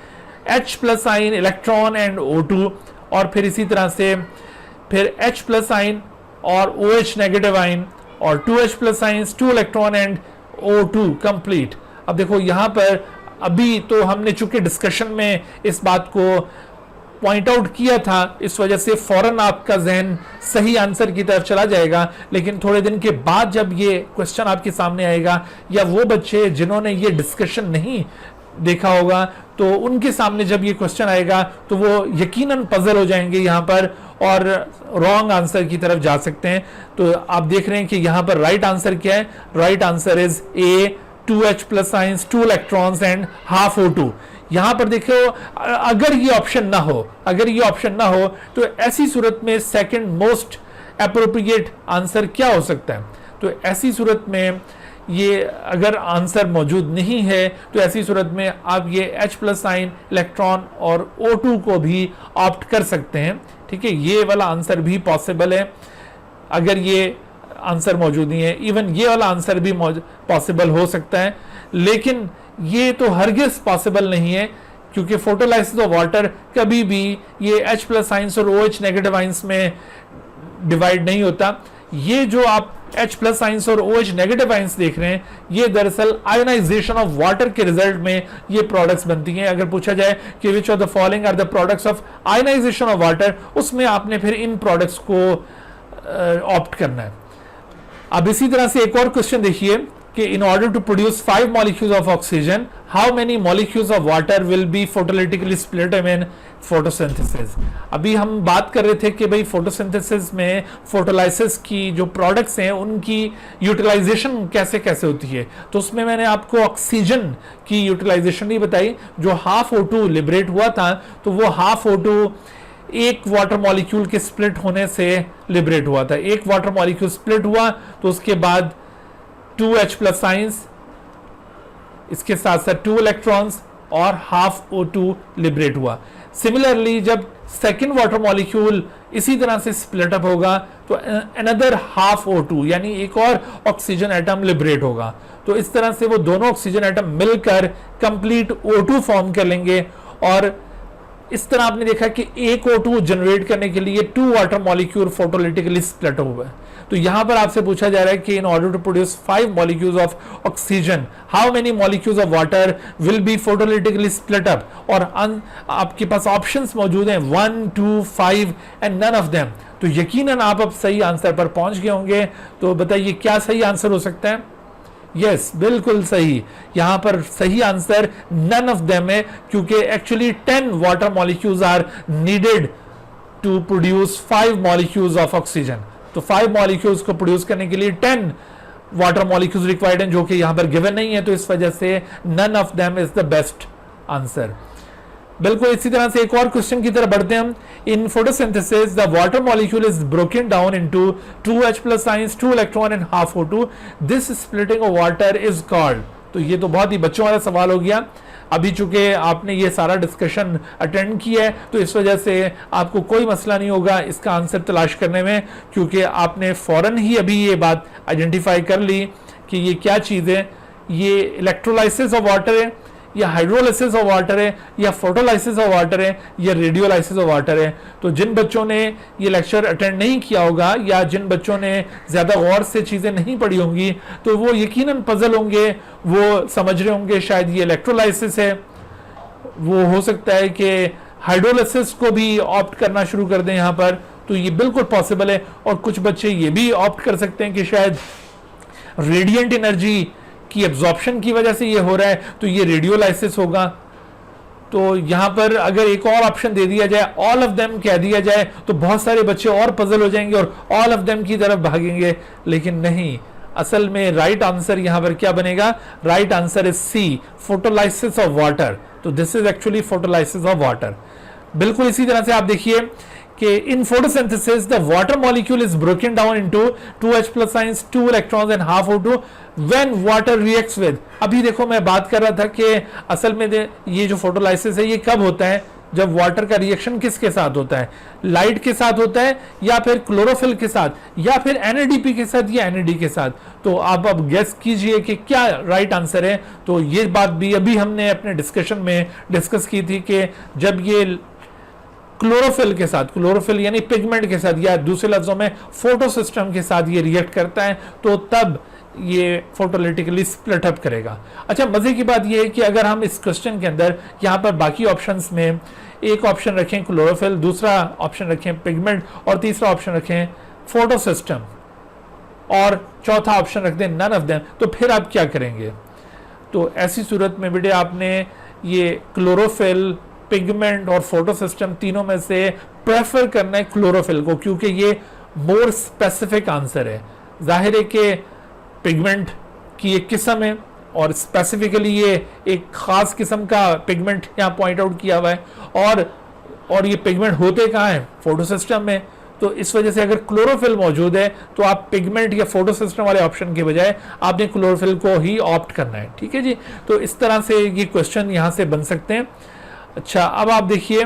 H प्लस आइन इलेक्ट्रॉन एंड O2, और फिर इसी तरह से फिर H प्लस आइन और OH नेगेटिव आइन, और 2H plus ions 2 electron and O2 complete. अब देखो यहां पर अभी तो हमने चूंकि डिस्कशन में इस बात को पॉइंट आउट किया था, इस वजह से फौरन आपका जहन सही आंसर की तरफ चला जाएगा, लेकिन थोड़े दिन के बाद जब ये क्वेश्चन आपके सामने आएगा, या वो बच्चे जिन्होंने ये डिस्कशन नहीं देखा होगा तो उनके सामने जब ये क्वेश्चन आएगा तो वो यकीनन पजल हो जाएंगे यहाँ पर और रॉन्ग आंसर की तरफ जा सकते हैं। तो आप देख रहे हैं कि यहाँ पर राइट आंसर क्या है? Right answer is a 2H plus ions 2 electrons and half O2। यहां पर देखो, अगर ये ऑप्शन ना हो तो ऐसी सूरत में सेकंड मोस्ट एप्रोप्रिएट आंसर क्या हो सकता है? तो ऐसी सूरत में ये अगर आंसर मौजूद नहीं है तो ऐसी सूरत में आप ये H प्लस आइन इलेक्ट्रॉन और O2 को भी ऑप्ट कर सकते हैं। ठीक है, ये वाला आंसर भी पॉसिबल है अगर ये आंसर मौजूद नहीं है। इवन ये वाला आंसर भी पॉसिबल हो सकता है, लेकिन ये तो हरगिज पॉसिबल नहीं है, क्योंकि फोटोलाइसिस ऑफ वाटर कभी भी ये H प्लस आइंस और OH नेगेटिव आइंस में डिवाइड नहीं होता। ये जो आप H प्लस आइंस और OH नेगेटिव आइंस देख रहे हैं, ये दरअसल आयोनाइजेशन ऑफ वाटर के रिजल्ट में ये प्रोडक्ट्स बनती हैं। अगर पूछा जाए कि which of the following are the products of ionization of water, उसमें आपने फिर इन प्रोडक्ट्स को ऑप्ट करना है। अब इसी तरह से एक और क्वेश्चन देखिए कि in order to produce 5 molecules of oxygen, how many molecules of water will be photolytically split in photosynthesis? अभी हम बात कर रहे थे कि भाई फोटोसिंथेसिस में फोटोलाइसिस की जो प्रोडक्ट्स हैं उनकी यूटिलाइजेशन कैसे कैसे होती है। तो उसमें मैंने आपको ऑक्सीजन की यूटिलाइजेशन नहीं बताई। जो हाफ O2 लिबरेट हुआ था, तो वो हाफ O2 एक वाटर मॉलिक्यूल के स्प्लिट होने से लिबरेट हुआ था। एक वाटर मॉलिक्यूल स्प्लिट हुआ तो उसके बाद 2H प्लस साइंस, इसके साथ साथ 2 इलेक्ट्रॉन्स और हाफ O2 लिबरेट हुआ। सिमिलरली जब सेकेंड वाटर मॉलिक्यूल इसी तरह से स्प्लिट अप होगा तो अनदर हाफ O2 यानी एक और ऑक्सीजन एटम लिबरेट होगा। तो इस तरह से वो दोनों ऑक्सीजन एटम मिलकर कंप्लीट O2 फॉर्म कर लेंगे और इस तरह आपने देखा कि एक O2 जनरेट करने के लिए 2 वाटर मॉलिक्यूल फोटोलिटिकली स्प्लिट हुए। तो यहां पर आपसे पूछा जा रहा है कि in order to produce 5 molecules of oxygen how many molecules of water will be photolytically split up, और आपके पास ऑप्शंस मौजूद हैं 1, 2, 5 एंड नन ऑफ देम। तो यकीनन आप अब सही आंसर पर पहुंच गए होंगे। तो बताइए क्या सही आंसर हो सकता है? यस, बिल्कुल सही। यहां पर सही आंसर नन ऑफ देम है, क्योंकि actually 10 water molecules are needed to produce 5 molecules of oxygen. तो 5 मॉलिक्यूल्स को प्रोड्यूस करने के लिए 10 वाटर मॉलिक्यूल्स रिक्वायर्ड हैं, जो कि यहां पर गिवन नहीं है। तो इस वजह से none of them is the best answer. बिल्कुल इसी तरह से एक और क्वेश्चन की तरफ बढ़ते हैं हम। In photosynthesis the water molecule is broken down into 2H plus science, 2 electron and half O2। This splitting of water is called. तो ये तो बहुत ही बच्चों वाला सवाल हो गया। अभी चूंकि आपने ये सारा डिस्कशन अटेंड किया है तो इस वजह से आपको कोई मसला नहीं होगा इसका आंसर तलाश करने में, क्योंकि आपने फौरन ही अभी ये बात आइडेंटिफाई कर ली कि ये क्या चीज़ है। ये इलेक्ट्रोलाइसिस ऑफ वाटर है, या हाइड्रोलाइसिस ऑफ वाटर है, या फोटोलाइसिस ऑफ वाटर है, या रेडियोलाइसिस ऑफ वाटर है। तो जिन बच्चों ने ये लेक्चर अटेंड नहीं किया होगा या जिन बच्चों ने ज़्यादा गौर से चीज़ें नहीं पढ़ी होंगी तो वो यकीनन पजल होंगे, वो समझ रहे होंगे शायद ये इलेक्ट्रोलाइसिस है। वो हो सकता है कि हाइड्रोलाइसिस को भी ऑप्ट करना शुरू कर दें यहाँ पर, तो ये बिल्कुल पॉसिबल है। और कुछ बच्चे ये भी ऑप्ट कर सकते हैं कि शायद रेडिएंट एनर्जी की एब्जॉर्प्शन की वजह से ये हो रहा है, तो ये रेडियोलाइसिस होगा। तो यहां पर अगर एक और ऑप्शन दे दिया जाए, ऑल ऑफ देम कह दिया जाए, तो बहुत सारे बच्चे और पजल हो जाएंगे और ऑल ऑफ देम की तरफ भागेंगे। लेकिन नहीं, असल में राइट आंसर यहां पर क्या बनेगा? Right answer is C, photolysis of water. तो this is actually photolysis of water. बिल्कुल इसी तरह से आप देखिए कि in photosynthesis the water molecule is broken down into 2H plus ions, 2 electrons and half O2 when water reacts with। अभी देखो मैं बात कर रहा था कि असल में ये जो फोटोलाइसिस है ये कब होता है? जब वाटर का रिएक्शन किसके साथ होता है? लाइट के साथ होता है, या फिर क्लोरोफिल के साथ, या फिर NADP के साथ, या NAD के साथ। तो आप अब गेस कीजिए कि क्या राइट आंसर है। तो ये बात भी अभी हमने अपने डिस्कशन में डिस्कस की थी कि जब ये क्लोरोफिल के साथ, क्लोरोफिल यानी पिगमेंट के साथ, या दूसरे लफ्जों में फोटो सिस्टम के साथ ये रिएक्ट करता है, तो तब ये फोटोलिटिकली स्प्लिट अप करेगा। अच्छा, मजे की बात ये है कि अगर हम इस क्वेश्चन के अंदर यहाँ पर बाकी ऑप्शंस में एक ऑप्शन रखें क्लोरोफिल, दूसरा ऑप्शन रखें पिगमेंट, और तीसरा ऑप्शन रखें फोटो सिस्टम, और चौथा ऑप्शन रख दें नन ऑफ देम, तो फिर आप क्या करेंगे? तो ऐसी सूरत में बेटे आपने ये क्लोरोफिल, पिगमेंट और फोटो सिस्टम तीनों में से प्रेफर करना है क्लोरोफिल को, क्योंकि ये मोर स्पेसिफिक आंसर है। जाहिर है कि पिगमेंट की एक किस्म है और स्पेसिफिकली ये एक खास किस्म का पिगमेंट यहाँ पॉइंट आउट किया हुआ है, और ये पिगमेंट होते कहाँ हैं? फोटो सिस्टम में। तो इस वजह से अगर क्लोरोफिल मौजूद है तो आप पिगमेंट या फोटो सिस्टम वाले ऑप्शन के बजाय आपने क्लोरोफिल को ही ऑप्ट करना है। ठीक है जी। तो इस तरह से ये क्वेश्चन यहाँ से बन सकते हैं। अच्छा, अब आप देखिए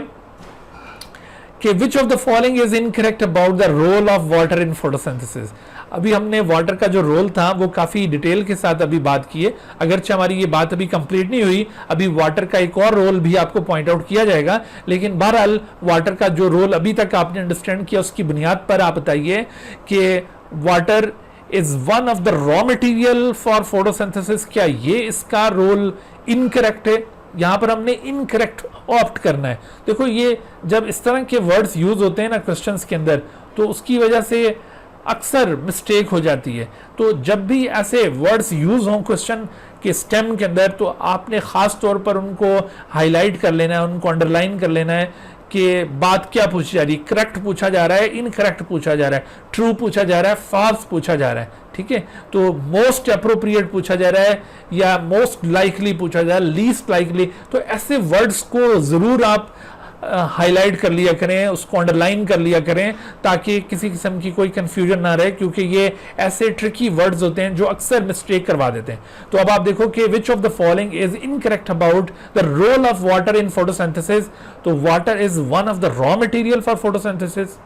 कि which of the following is incorrect about the role of water in photosynthesis. अभी हमने वाटर का जो रोल था वो काफी डिटेल के साथ अभी बात की है, अगरचे हमारी ये बात अभी कंप्लीट नहीं हुई। अभी वाटर का एक और रोल भी आपको पॉइंट आउट किया जाएगा, लेकिन बहरहाल वाटर का जो रोल अभी तक आपने अंडरस्टैंड किया उसकी बुनियाद पर आप बताइए कि water is one of the raw material for photosynthesis. क्या ये इसका रोल इनकरेक्ट है? यहां पर हमने इनकरेक्ट ऑप्ट करना है। देखो, ये जब इस तरह के वर्ड्स यूज होते हैं ना क्वेश्चंस के अंदर, तो उसकी वजह से अक्सर मिस्टेक हो जाती है। तो जब भी ऐसे वर्ड्स यूज हों क्वेश्चन के स्टेम के अंदर, तो आपने खास तौर पर उनको हाईलाइट कर लेना है, उनको अंडरलाइन कर लेना है कि बात क्या पूछी जा रही है। करेक्ट पूछा जा रहा है, इनकरेक्ट पूछा जा रहा है, ट्रू पूछा जा रहा है, फॉल्स पूछा जा रहा है। ठीक है, तो मोस्ट अप्रोप्रिएट पूछा जा रहा है या मोस्ट लाइकली पूछा जा रहा है, लीस्ट लाइकली। तो ऐसे वर्ड्स को जरूर आप हाईलाइट कर लिया करें, उसको अंडरलाइन कर लिया करें, ताकि किसी किस्म की कोई कंफ्यूजन ना रहे, क्योंकि ये ऐसे ट्रिकी वर्ड्स होते हैं जो अक्सर मिस्टेक करवा देते हैं। तो अब आप देखो कि which of the following is incorrect about the role of water in photosynthesis. तो water is one of the raw material for photosynthesis.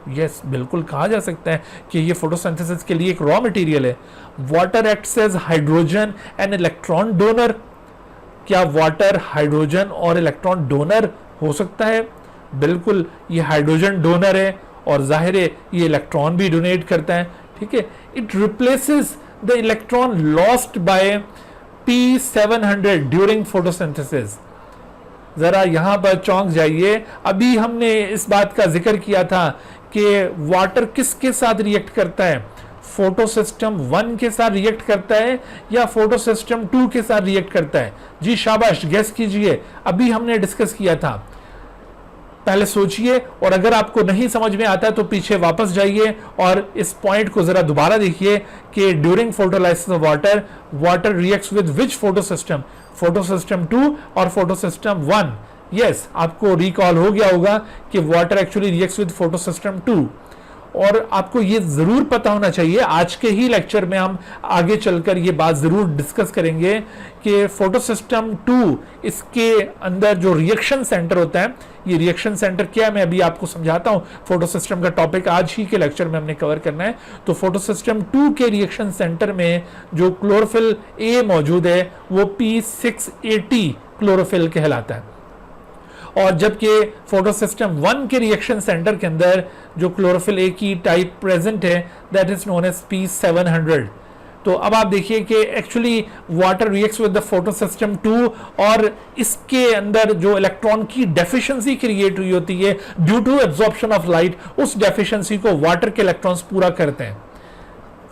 Yes, बिल्कुल कहा जा सकता है कि ये फोटोसिंथेसिस के लिए एक रॉ मटेरियल है। Water acts as hydrogen and electron donor. क्या वाटर हाइड्रोजन और इलेक्ट्रॉन डोनर हो सकता है? बिल्कुल, ये हाइड्रोजन डोनर है और जाहिर है ये इलेक्ट्रॉन भी डोनेट करता है। ठीक है, it replaces the electron lost by P700 during photosynthesis. जरा यहां पर चौंक जाइए, अभी हमने इस बात का जिक्र किया था कि वाटर किसके साथ रिएक्ट करता है, फोटो सिस्टम 1 के साथ रिएक्ट करता है या फोटो सिस्टम 2 के साथ रिएक्ट करता है? जी शाबाश, गेस कीजिए, अभी हमने डिस्कस किया था। पहले सोचिए, और अगर आपको नहीं समझ में आता है तो पीछे वापस जाइए और इस पॉइंट को जरा दोबारा देखिए कि during photolysis of water, water reacts with which photo system, photo system 2 और फोटो सिस्टम 1। यस, आपको रिकॉल हो गया होगा कि water actually reacts with photo system 2। और आपको ये जरूर पता होना चाहिए, आज के ही लेक्चर में हम आगे चलकर ये बात जरूर डिस्कस करेंगे कि फोटो सिस्टम 2 इसके अंदर जो रिएक्शन सेंटर होता है, ये रिएक्शन सेंटर क्या है मैं अभी आपको समझाता हूं। फोटो सिस्टम का टॉपिक आज ही के लेक्चर में हमने कवर करना है। तो फोटो सिस्टम 2 के रिएक्शन सेंटर में जो क्लोरोफिल ए मौजूद है वो P680 क्लोरोफिल कहलाता है। और जबकि फोटो सिस्टम 1 के रिएक्शन सेंटर के अंदर जो क्लोरोफिल ए की टाइप प्रेजेंट है, that is known as P700। तो अब आप देखिए कि actually water reacts with the photo system 2 और इसके अंदर जो इलेक्ट्रॉन की डेफिशिएंसी क्रिएट हुई होती है due to absorption of light, उस डेफिशिएंसी को वाटर के इलेक्ट्रॉन्स पूरा करते हैं।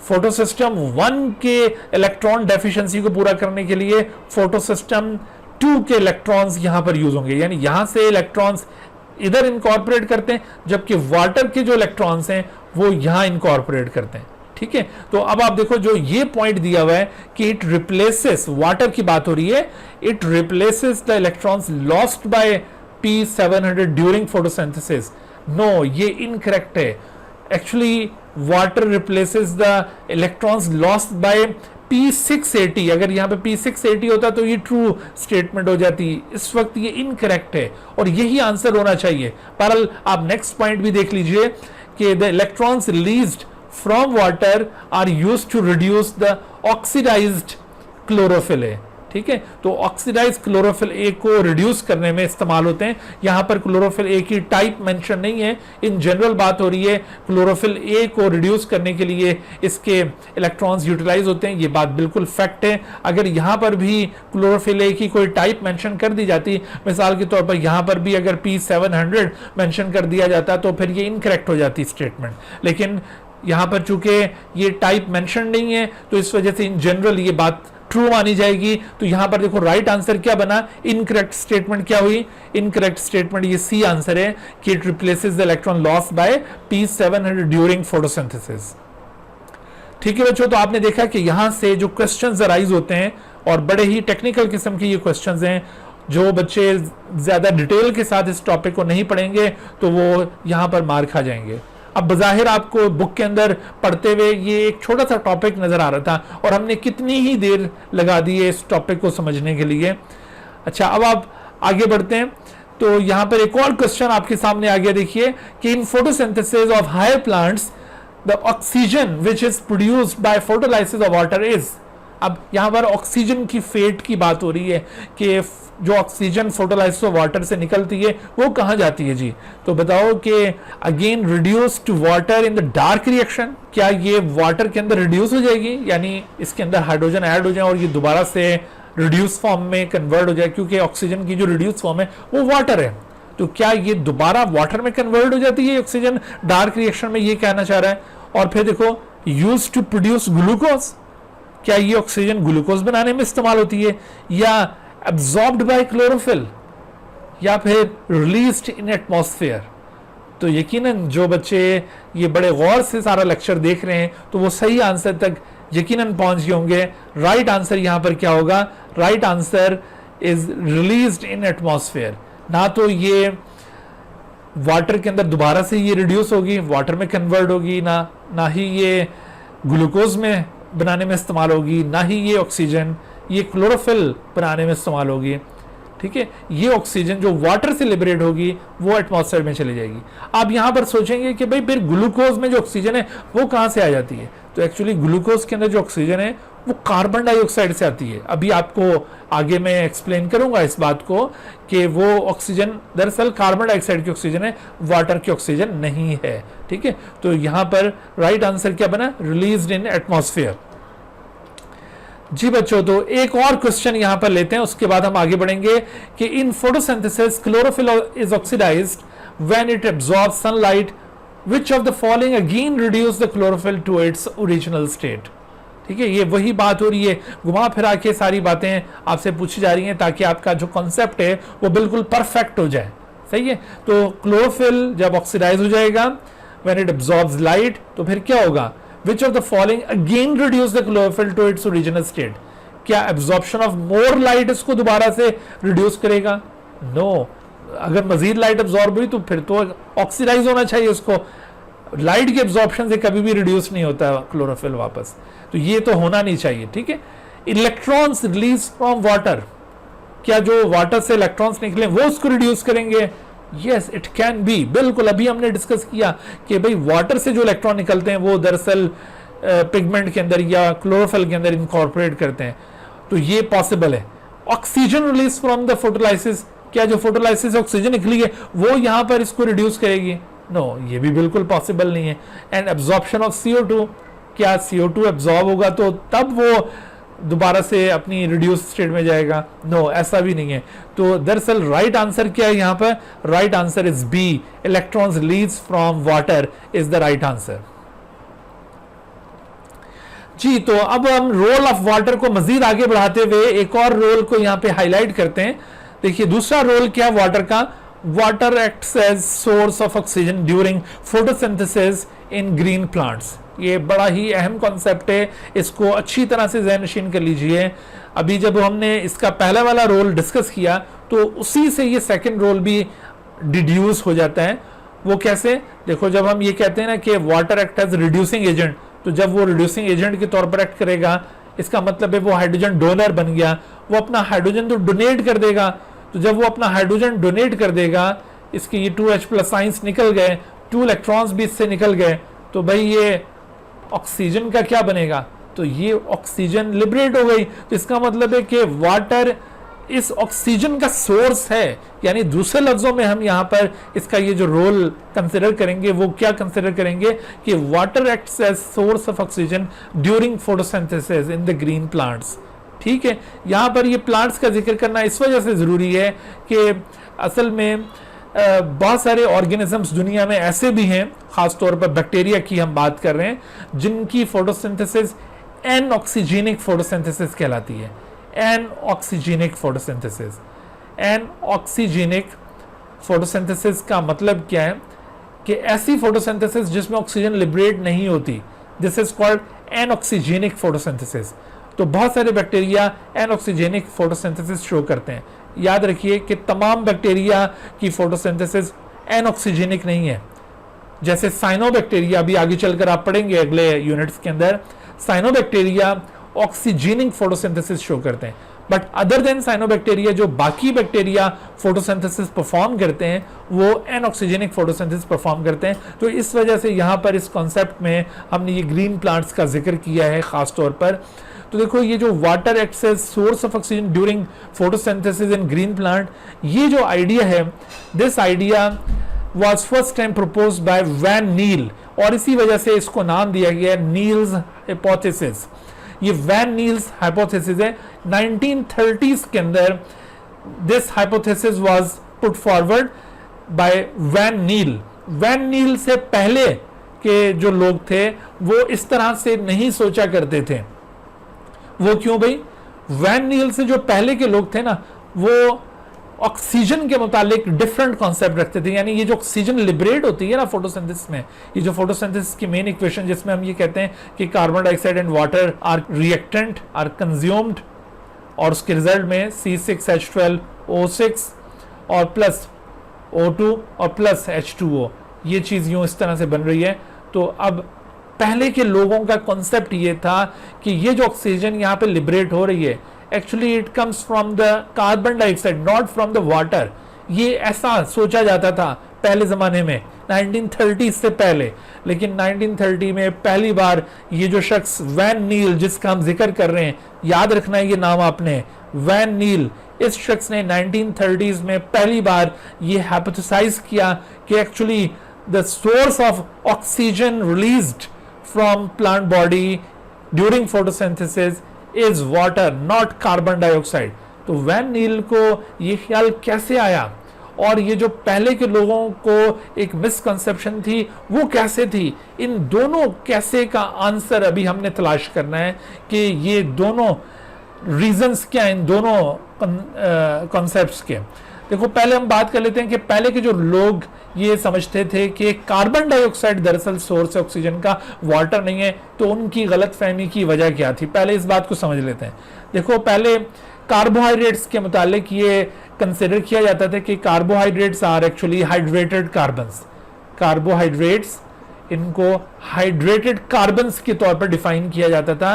फोटो सिस्टम 1 के इलेक्ट्रॉन डेफिशिएंसी को पूरा करने के लिए फोटो सिस्टम 2 के इलेक्ट्रॉन्स यहां पर यूज होंगे, यानी यहां से इलेक्ट्रॉन्स इधर इनकॉर्पोरेट करते हैं, जबकि वाटर के जो इलेक्ट्रॉन्स हैं वो यहां इनकॉर्पोरेट करते हैं। ठीक है, तो अब आप देखो जो ये पॉइंट दिया हुआ है कि इट रिप्लेसेस, वाटर की बात हो रही है, it replaces the electrons lost by P700 during photosynthesis. No, ये इनकरेक्ट है। Actually water replaces the electrons lost by P680। अगर यहां पे P680 होता तो ये ट्रू स्टेटमेंट हो जाती, इस वक्त ये इनकरेक्ट है और यही आंसर होना चाहिए। पर आप नेक्स्ट पॉइंट भी देख लीजिए कि the electrons released from water are used to reduce the oxidised chlorophyll a. ठीक है, तो ऑक्सीडाइज क्लोरोफिल ए को रिड्यूस करने में इस्तेमाल होते हैं। यहां पर क्लोरोफिल ए की टाइप मेंशन नहीं है, इन जनरल बात हो रही है। क्लोरोफिल ए को रिड्यूस करने के लिए इसके इलेक्ट्रॉन्स यूटिलाइज होते हैं, ये बात बिल्कुल फैक्ट है। अगर यहां पर भी क्लोरोफिल ए की कोई टाइप मेंशन कर दी जाती, मिसाल के तौर पर यहां पर भी अगर P700 मेंशन कर दिया जाता तो फिर ये इनकरेक्ट हो जाती स्टेटमेंट। लेकिन यहां पर चूंकि ये टाइप मेंशन नहीं है तो इस वजह से इन जनरल ये बात ट्रू मानी जाएगी। तो यहां पर देखो राइट आंसर क्या बना, इनकरेक्ट स्टेटमेंट क्या हुई, इनकरेक्ट स्टेटमेंट ये सी आंसर है कि it replaces the electron loss by P700 during photosynthesis. ठीक है बच्चों, तो आपने देखा कि यहां से जो क्वेश्चंस अराइज होते हैं और बड़े ही टेक्निकल किस्म के ये क्वेश्चंस हैं, जो बच्चे ज्यादा डिटेल के साथ इस टॉपिक को नहीं पढ़ेंगे तो वो यहां पर मार खा जाएंगे। अब बज़ाहिर आपको बुक के अंदर पढ़ते हुए ये एक छोटा सा टॉपिक नजर आ रहा था और हमने कितनी ही देर लगा दी है इस टॉपिक को समझने के लिए। अच्छा, अब आप आगे बढ़ते हैं तो यहां पर एक और क्वेश्चन आपके सामने आ गया। देखिए कि in photosynthesis of higher plants the oxygen which is produced by photolysis of water is. अब यहां पर ऑक्सीजन की फेट की बात हो रही है कि जो ऑक्सीजन फोटोलाइसिस ऑफ वाटर से निकलती है वो कहां जाती है जी। तो बताओ कि again reduce to water in the dark reaction, क्या ये वाटर के अंदर रिड्यूस हो जाएगी, यानी इसके अंदर हाइड्रोजन ऐड हो जाए और ये दोबारा से रिड्यूस फॉर्म में कन्वर्ट हो जाए, क्योंकि ऑक्सीजन की जो रिड्यूस फॉर्म है वो वाटर है। तो क्या ये दोबारा वाटर में कन्वर्ट हो जाती है ऑक्सीजन डार्क रिएक्शन में, ये कहना चाह रहा है। और फिर देखो यूज टू प्रोड्यूस ग्लूकोज, क्या ये ऑक्सीजन ग्लूकोज बनाने में इस्तेमाल होती है, या एब्जॉर्ब्ड बाय क्लोरोफिल, या फिर रिलीज्ड इन एटमॉस्फेयर। तो यकीनन जो बच्चे ये बड़े गौर से सारा लेक्चर देख रहे हैं तो वो सही आंसर तक यकीनन पहुंच गए होंगे। राइट आंसर यहां पर क्या होगा, right answer is released in atmosphere. ना तो ये वाटर के अंदर दोबारा से ये रिड्यूस होगी, वाटर में कन्वर्ट होगी, ना ही ये ग्लूकोज में बनाने में इस्तेमाल होगी, ना ही ये ऑक्सीजन ये क्लोरोफिल बनाने में इस्तेमाल होगी। ठीक है, ये ऑक्सीजन जो वाटर से लिबरेट होगी वो एटमॉस्फेयर में चली जाएगी। आप यहां पर सोचेंगे कि भाई फिर ग्लूकोज में जो ऑक्सीजन है वो कहां से आ जाती है, तो एक्चुअली ग्लूकोज के अंदर जो ऑक्सीजन है वो कार्बन डाइऑक्साइड से आती है। अभी आपको आगे मैं एक्सप्लेन करूंगा इस बात को कि वो ऑक्सीजन दरअसल कार्बन डाइऑक्साइड की ऑक्सीजन है, वाटर की ऑक्सीजन नहीं है। ठीक है, तो यहां पर राइट आंसर क्या बना, रिलीज्ड इन एटमॉस्फेयर। जी बच्चों, तो एक और क्वेश्चन यहां पर लेते हैं, उसके बाद हम आगे बढ़ेंगे कि in photosynthesis chlorophyll is oxidized when it absorbs sunlight, which of the following again reduce the chlorophyll to its original state. ठीक है, ये वही बात हो रही है, घुमा फिरा के सारी बातें आपसे पूछी जा रही हैं ताकि आपका जो कॉन्सेप्ट है वो बिल्कुल परफेक्ट हो जाए। सही है, तो क्लोरोफिल जब ऑक्सीडाइज हो जाएगा व्हेन इट एब्जॉर्ब्स लाइट, तो फिर क्या होगा, Which of the following again reduce the chlorophyll to its original state? क्या एब्जॉर्प्शन ऑफ मोर लाइट इसको दोबारा से रिड्यूस करेगा? नो, अगर मजीद लाइट एब्जॉर्ब हुई तो फिर तो ऑक्सीडाइज होना चाहिए उसको। लाइट के एब्जॉर्प्शन से कभी भी रिड्यूस नहीं होता क्लोरोफिल वापस, तो ये तो होना नहीं चाहिए। ठीक है, इलेक्ट्रॉन्स रिलीज फ्रॉम वाटर, क्या जो वाटर से इलेक्ट्रॉन्स निकले वो उसको रिड्यूस करेंगे? Yes, it can B. बिल्कुल, अभी हमने डिस्कस किया कि भाई वाटर से जो इलेक्ट्रॉन निकलते हैं वो दरअसल पिगमेंट के अंदर या क्लोरोफिल के अंदर इनकॉर्पोरेट करते हैं, तो ये पॉसिबल है। Oxygen release from the photolysis, क्या जो फोटोलाइसिस ऑक्सीजन निकली है वो यहां पर इसको रिड्यूस करेगी? नो, ये भी बिल्कुल पॉसिबल नहीं है। एंड एब्जॉर्प्शन ऑफ CO2, क्या CO2 एब्जॉर्ब होगा तो तब वो दोबारा से अपनी रिड्यूस स्टेट में जाएगा? नो, ऐसा भी नहीं है। तो दरअसल राइट आंसर क्या है यहां पर? Right answer is B, electrons release from water is the right answer. जी, तो अब हम रोल ऑफ वाटर को मजीद आगे बढ़ाते हुए एक और रोल को यहां पे हाईलाइट करते हैं। देखिए दूसरा रोल क्या वाटर का, water acts as source of oxygen during photosynthesis in green plants. ये बड़ा ही अहम कॉन्सेप्ट है, इसको अच्छी तरह से ज़हन नशीन कर लीजिए। अभी जब हमने इसका पहला वाला रोल डिस्कस किया तो उसी से ये सेकंड रोल भी डिड्यूस हो जाता है। वो कैसे, देखो जब हम ये कहते हैं ना कि water act as reducing agent, तो जब वो रिड्यूसिंग एजेंट के तौर पर एक्ट करेगा इसका मतलब है वो हाइड्रोजन डोनर बन गया, वो अपना हाइड्रोजन तो डोनेट कर देगा। तो जब वो अपना हाइड्रोजन डोनेट कर देगा, इसके ये 2H+ साइंस निकल गए, 2 इलेक्ट्रॉन्स भी इससे निकल गए, तो भाई ये ऑक्सीजन का क्या बनेगा, तो ये ऑक्सीजन लिबरेट हो गई। तो इसका मतलब है कि वाटर इस ऑक्सीजन का सोर्स है, यानी दूसरे लफ्जों में हम यहां पर इसका ये जो रोल कंसिडर करेंगे वो क्या कंसिडर करेंगे कि water acts as source of oxygen during photosynthesis in the green plants. ठीक है, यहां पर ये प्लांट्स का जिक्र करना इस वजह से जरूरी है कि असल में बहुत सारे ऑर्गेनिजम्स दुनिया में ऐसे भी हैं, खासतौर पर बैक्टीरिया की हम बात कर रहे हैं, जिनकी फोटोसिंथेसिस एन ऑक्सीजेनिक फोटोसिंथेसिस कहलाती है। Anoxygenic photosynthesis, anoxygenic photosynthesis का मतलब क्या है कि ऐसी फोटोसिंथेसिस जिसमें ऑक्सीजन लिबरेट नहीं होती, this is called anoxygenic photosynthesis. तो बहुत सारे bacteria anoxygenic photosynthesis show करते हैं। याद रखिए कि तमाम बैक्टीरिया की फोटोसिंथेसिस एन ऑक्सीजेनिक नहीं है। जैसे साइनोबैक्टीरिया, अभी आगे चलकर आप पढ़ेंगे अगले यूनिट्स के अंदर, साइनोबैक्टीरिया ऑक्सीजेनिक फोटोसिंथेसिस शो करते हैं। बट अदर देन साइनोबैक्टीरिया जो बाकी बैक्टीरिया फोटोसिंथेसिस परफॉर्म करते हैं वो एन ऑक्सीजेनिक फोटोसिंथेसिस परफॉर्म करते हैं। तो इस वजह से यहाँ पर इस कॉन्सेप्ट में हमने ये ग्रीन प्लांट्स का जिक्र किया है खास तौर पर। तो देखो ये जो water acts as source of oxygen during photosynthesis in green plant, ये जो आइडिया है, this idea was first time proposed by van Niel, और इसी वजह से इसको नाम दिया गया नील्स हाइपोथेसिस। ये वैन नील्स हाइपोथेसिस है। 1930s के अंदर this hypothesis was put forward by van Niel. Van Niel से पहले के जो लोग थे वो इस तरह से नहीं सोचा करते थे। वो क्यों भाई? वैन नील से जो पहले के लोग थे ना, वो ऑक्सीजन के मुतालिक डिफरेंट कॉन्सेप्ट रखते थे। यानी ये जो ऑक्सीजन लिबरेट होती है ना फोटोसिंथेसिस में, ये जो फोटोसिंथेसिस की मेन इक्वेशन जिसमें हम ये कहते हैं कि carbon dioxide and water are reactant are consumed, और उसके रिजल्ट में C6H12O6 और प्लस O2 और प्लस H2O, ये चीज़ यूँ इस तरह से बन रही है। तो अब पहले के लोगों का कॉन्सेप्ट ये था कि ये जो ऑक्सीजन यहाँ पे लिबरेट हो रही है, actually it comes from the carbon dioxide, not from the water. ये ऐसा सोचा जाता था पहले ज़माने में, 1930 से पहले। लेकिन 1930 में पहली बार ये जो शख्स वैन नील, जिसका हम जिक्र कर रहे हैं, याद रखना है ये नाम आपने, वैन नील, इस शख्स ने 1930s में पहली बार ये हाइपोथेसाइज किया कि actually the source of oxygen released from plant body during photosynthesis is water, not carbon dioxide. तो वैन नील को ये ख्याल कैसे आया, और ये जो पहले के लोगों को एक मिसकंसेप्शन थी वो कैसे थी, इन दोनों कैसे का आंसर अभी हमने तलाश करना है कि ये दोनों रीजंस क्या हैं इन दोनों कॉन्सेप्ट्स के। देखो पहले हम बात कर लेते हैं कि पहले के जो लोग ये समझते थे कि कार्बन डाइऑक्साइड दरअसल सोर्स है ऑक्सीजन का, वाटर नहीं है, तो उनकी गलतफहमी की वजह क्या थी, पहले इस बात को समझ लेते हैं। देखो पहले कार्बोहाइड्रेट्स के मुतालिक ये कंसिडर किया जाता था कि carbohydrates are actually hydrated carbons. Carbohydrates, इनको हाइड्रेटेड कार्बन्स के तौर पर डिफाइन किया जाता था,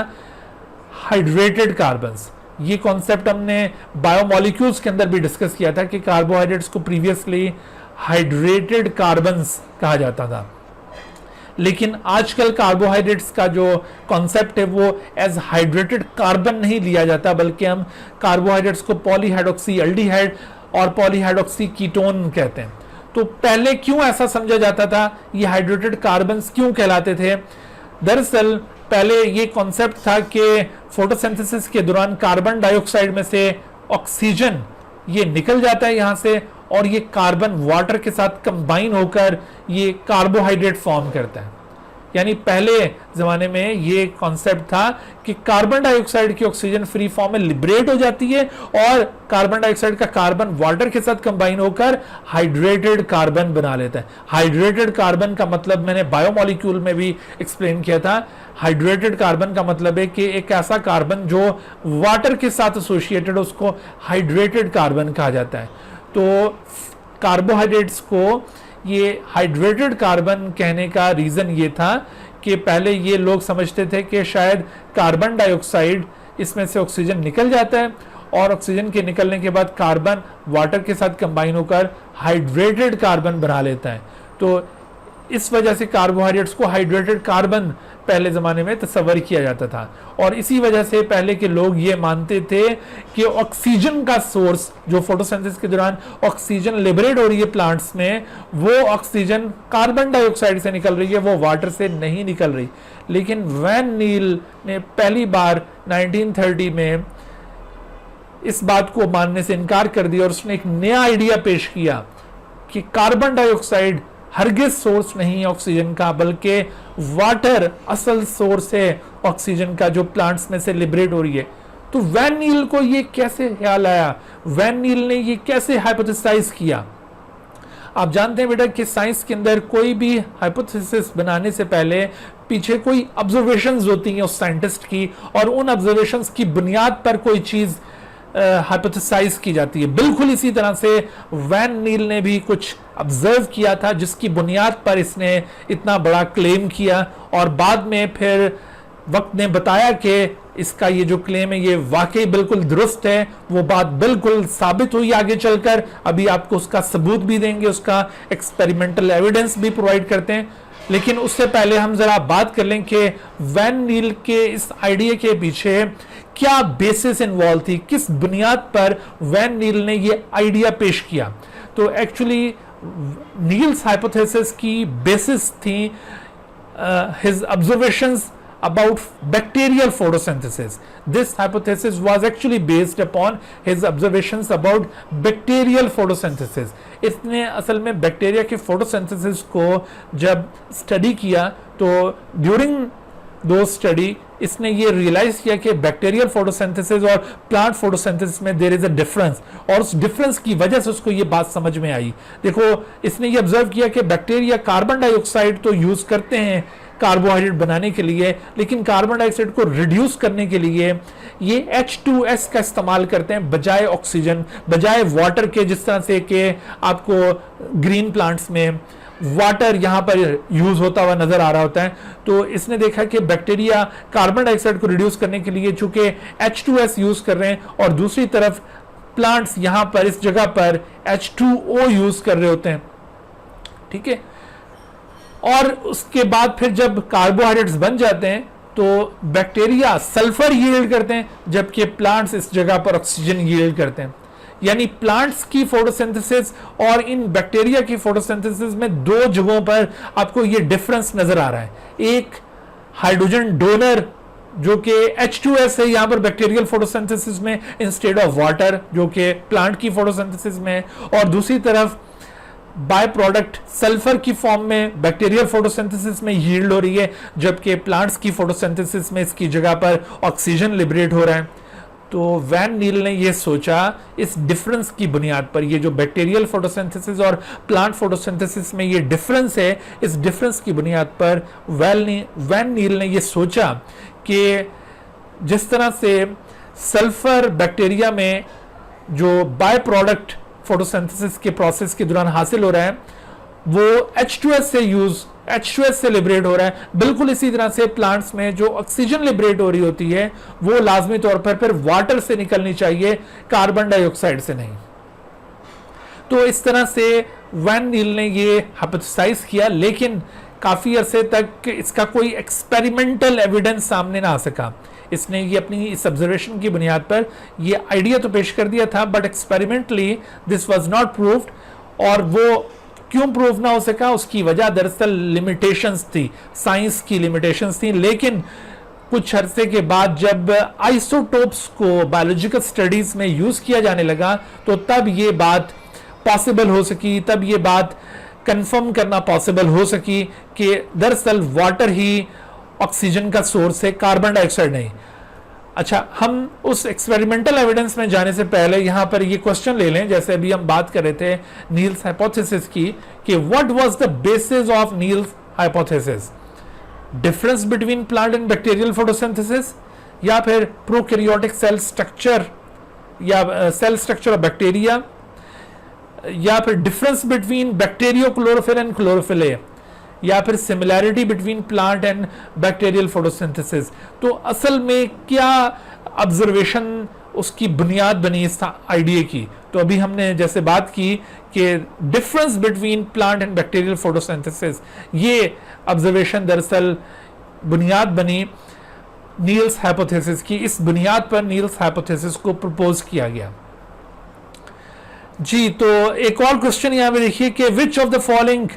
हाइड्रेटेड कार्बन्स। ये कॉन्सेप्ट हमने बायोमोलिक्यूल्स के अंदर भी डिस्कस किया था कि कार्बोहाइड्रेट्स को प्रीवियसली हाइड्रेटेड कार्बन्स कहा जाता था। लेकिन आजकल कार्बोहाइड्रेट्स का जो कॉन्सेप्ट है वो एज हाइड्रेटेड कार्बन नहीं लिया जाता, बल्कि हम कार्बोहाइड्रेट्स को पॉलीहाइड्रोक्सी एल्डिहाइड और पॉलीहाइड्रोक्सी कीटोन कहते हैं। तो पहले क्यों ऐसा समझा जाता था, ये हाइड्रेटेड कार्बन्स क्यों कहलाते थे? दरअसल पहले ये कॉन्सेप्ट था कि फोटोसिंथेसिस के दौरान कार्बन डाइऑक्साइड में से ऑक्सीजन ये निकल जाता है यहाँ से, और ये कार्बन वाटर के साथ कंबाइन होकर ये कार्बोहाइड्रेट फॉर्म करता है। यानी पहले ज़माने में ये कॉन्सेप्ट था कि कार्बन डाइऑक्साइड की ऑक्सीजन फ्री फॉर्म में लिबरेट हो जाती है और कार्बन डाइऑक्साइड का कार्बन वाटर के साथ कंबाइन होकर हाइड्रेटेड कार्बन बना लेता है। हाइड्रेटेड कार्बन का मतलब मैंने बायोमोलिक्यूल में भी एक्सप्लेन किया था। हाइड्रेटेड कार्बन का मतलब है कि एक ऐसा कार्बन जो वाटर के साथ एसोसिएटेड, उसको हाइड्रेटेड कार्बन कहा जाता है। तो कार्बोहाइड्रेट्स को ये हाइड्रेटेड कार्बन कहने का रीज़न ये था कि पहले ये लोग समझते थे कि शायद कार्बन डाइऑक्साइड, इसमें से ऑक्सीजन निकल जाता है और ऑक्सीजन के निकलने के बाद कार्बन वाटर के साथ कंबाइन होकर हाइड्रेटेड कार्बन बना लेता है। तो इस वजह से कार्बोहाइड्रेट्स को हाइड्रेटेड कार्बन पहले ज़माने में तस्वर किया जाता था, और इसी वजह से पहले के लोग ये मानते थे कि ऑक्सीजन का सोर्स, जो फोटोसिंथेसिस के दौरान ऑक्सीजन लिबरेट हो रही है प्लांट्स में, वो ऑक्सीजन कार्बन डाइऑक्साइड से निकल रही है, वो वाटर से नहीं निकल रही। लेकिन वैन नील ने पहली बार 1930 में इस बात को मानने से इनकार कर दिया और उसने एक नया आइडिया पेश किया कि कार्बन डाइऑक्साइड हरगिज सोर्स नहीं है ऑक्सीजन का, बल्कि वाटर असल सोर्स है ऑक्सीजन का, जो प्लांट्स में से लिबरेट हो रही है। तो वैन नील को ये कैसे ख्याल आया, वैन नील ने ये कैसे हाइपोथेसाइज किया? आप जानते हैं बेटा कि साइंस के अंदर कोई भी हाइपोथेसिस बनाने से पहले पीछे कोई ऑब्जर्वेशंस होती हैं उस साइंटिस्ट की, और उन ऑब्जर्वेशंस की बुनियाद पर कोई चीज हाइपोथेसाइज की जाती है। बिल्कुल इसी तरह से वैन नील ने भी कुछ ऑब्जर्व किया था, जिसकी बुनियाद पर इसने इतना बड़ा क्लेम किया, और बाद में फिर वक्त ने बताया कि इसका ये जो क्लेम है ये वाकई बिल्कुल दुरुस्त है। वो बात बिल्कुल साबित हुई आगे चलकर, अभी आपको उसका सबूत भी देंगे, उसका एक्सपेरिमेंटल एविडेंस भी प्रोवाइड करते हैं। लेकिन उससे पहले हम जरा बात कर लें कि वैन नील के इस आइडिया के पीछे क्या बेसिस इन्वॉल्व थी, किस बुनियाद पर वैन नील ने ये आइडिया पेश किया। तो एक्चुअली नील्स हाइपोथेसिस की बेसिस थी his observations about bacterial photosynthesis. This hypothesis was actually based upon his observations about bacterial photosynthesis. इसने असल में बैक्टीरिया के फोटोसिंथेसिस को जब स्टडी किया तो ड्यूरिंग दो स्टडी इसने ये रियलाइज किया कि बैक्टीरियल फोटोसिंथेसिस और प्लांट फोटोसिंथेसिस में देयर इज अ डिफरेंस, और उस डिफरेंस की वजह से उसको ये बात समझ में आई। देखो इसने ये ऑब्जर्व किया कि बैक्टीरिया कार्बन डाइऑक्साइड तो यूज करते हैं, कार्बोहाइड्रेट बनाने के लिए, लेकिन कार्बन डाइऑक्साइड को रिड्यूस करने के लिए ये H2S का इस्तेमाल करते हैं बजाय ऑक्सीजन, बजाय वाटर के। जिस तरह से कि आपको ग्रीन प्लांट्स में वाटर यहां पर यूज होता हुआ नजर आ रहा होता है, तो इसने देखा कि बैक्टीरिया कार्बन डाइऑक्साइड को रिड्यूस करने के लिए चूंकि H2S यूज कर रहे हैं, और दूसरी तरफ प्लांट्स यहां पर इस जगह पर H2O यूज कर रहे होते हैं, ठीक है। और उसके बाद फिर जब कार्बोहाइड्रेट्स बन जाते हैं तो बैक्टीरिया सल्फर यील्ड करते हैं, जबकि प्लांट्स इस जगह पर ऑक्सीजन यील्ड करते हैं। यानी प्लांट्स की फोटोसिंथेसिस और इन बैक्टीरिया की फोटोसिंथेसिस में दो जगहों पर आपको ये डिफरेंस नजर आ रहा है। एक हाइड्रोजन डोनर जो कि H2S है यहां पर बैक्टीरियल फोटोसिंथेसिस में इंस्टेड ऑफ वाटर, जो कि प्लांट की फोटोसिंथेसिस में, और दूसरी तरफ बाय प्रोडक्ट सल्फर की फॉर्म में बैक्टीरियल फोटोसिंथेसिस में यील्ड हो रही है, जबकि प्लांट्स की फोटोसिंथेसिस में इसकी जगह पर ऑक्सीजन लिबरेट हो रहा है। तो वैन नील ने यह सोचा इस डिफरेंस की बुनियाद पर, ये जो बैक्टीरियल फोटोसिंथेसिस और प्लांट फोटोसिंथेसिस में ये डिफरेंस है, इस डिफरेंस की बुनियाद पर वैन नील ने यह सोचा कि जिस तरह से सल्फर बैक्टीरिया में जो बाय प्रोडक्ट फोटोसिंथेसिस के प्रोसेस के दौरान हासिल हो रहा है वो H2S से लिबरेट हो रहा है, बिल्कुल इसी तरह से प्लांट्स में जो ऑक्सीजन लिबरेट हो रही होती है वो लाजमी तौर पर फिर वाटर से निकलनी चाहिए, कार्बन डाइऑक्साइड से नहीं। तो इस तरह से वैन नील ने ये हाइपोथेसाइज किया, लेकिन काफी अरसे तक इसका कोई एक्सपेरिमेंटल एविडेंस सामने ना आ सका। इसने ये अपनी इस ऑब्जर्वेशन की बुनियाद पर ये आइडिया तो पेश कर दिया था, but experimentally this was not proved. और वो क्यों प्रूव ना हो सका, उसकी वजह दरअसल लिमिटेशंस थी, साइंस की लिमिटेशंस थी। लेकिन कुछ अरसे के बाद जब आइसोटोप्स को बायोलॉजिकल स्टडीज में यूज किया जाने लगा तो तब ये बात पॉसिबल हो सकी, तब ये बात कंफर्म करना पॉसिबल हो सकी कि दरअसल वाटर ही ऑक्सीजन का सोर्स है, कार्बन डाइऑक्साइड नहीं। अच्छा, हम उस एक्सपेरिमेंटल एविडेंस में जाने से पहले यहां पर ये क्वेश्चन ले लें, जैसे अभी हम बात कर रहे थे नील्स हाइपोथेसिस की, कि what was the basis of Niel's hypothesis? Difference between plant and bacterial photosynthesis, या फिर प्रोकैरियोटिक सेल स्ट्रक्चर या सेल स्ट्रक्चर ऑफ बैक्टीरिया, या फिर difference between bacteriochlorophyll and chlorophyll a, या फिर similarity between plant and bacterial photosynthesis? तो असल में क्या ऑब्जर्वेशन उसकी बुनियाद बनी इस आइडिया की? तो अभी हमने जैसे बात की कि difference between plant and bacterial photosynthesis, ये ऑब्जर्वेशन दरअसल बुनियाद बनी नील्स हाइपोथेसिस की। इस बुनियाद पर नील्स हाइपोथेसिस को प्रपोज किया गया। जी, तो एक और क्वेश्चन यहां पे देखिए कि which of the following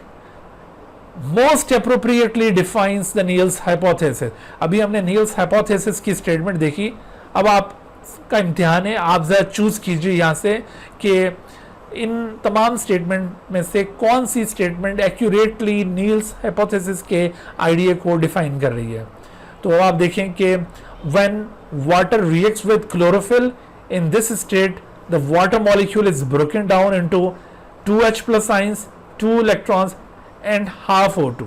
most appropriately defines the Niel's hypothesis? अभी हमने नील्स हाइपोथेसिस की स्टेटमेंट देखी, अब आपका इम्तिहान है, आप जरा चूज कीजिए यहां से कि इन तमाम स्टेटमेंट में से कौन सी स्टेटमेंट एक्यूरेटली नील्स हाइपोथेसिस के आइडिया को डिफाइन कर रही है। तो आप देखें कि when water reacts with chlorophyll, in this state the water molecule is broken down into 2H plus ions, 2 electrons and half O2।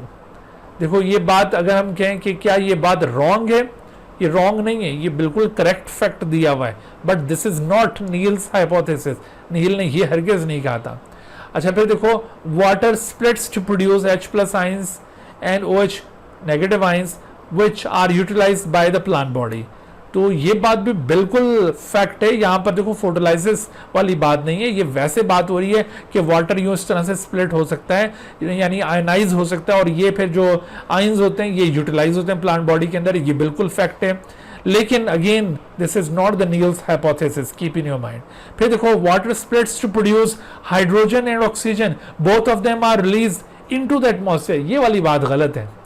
देखो ये बात अगर हम कहें कि क्या ये बात रॉन्ग है, ये रॉन्ग नहीं है, ये बिल्कुल करेक्ट फैक्ट दिया हुआ है, but this is not Niel's hypothesis. Niel ने ये हरगिज नहीं कहा था। अच्छा, फिर देखो water splits to produce H plus ions and OH negative ions which are utilized by the plant body। तो ये बात भी बिल्कुल फैक्ट है। यहां पर देखो फोटोलाइसिस वाली बात नहीं है, ये वैसे बात हो रही है कि वाटर यूं इस तरह से स्प्लिट हो सकता है, यानी आयनाइज हो सकता है, और ये फिर जो आयंस होते हैं ये यूटिलाइज होते हैं प्लांट बॉडी के अंदर, ये बिल्कुल फैक्ट है। लेकिन again this is not the Niel's hypothesis, keep in your mind. फिर देखो water splits to produce hydrogen and oxygen, both of them are release into the atmosphere, ये वाली बात गलत है।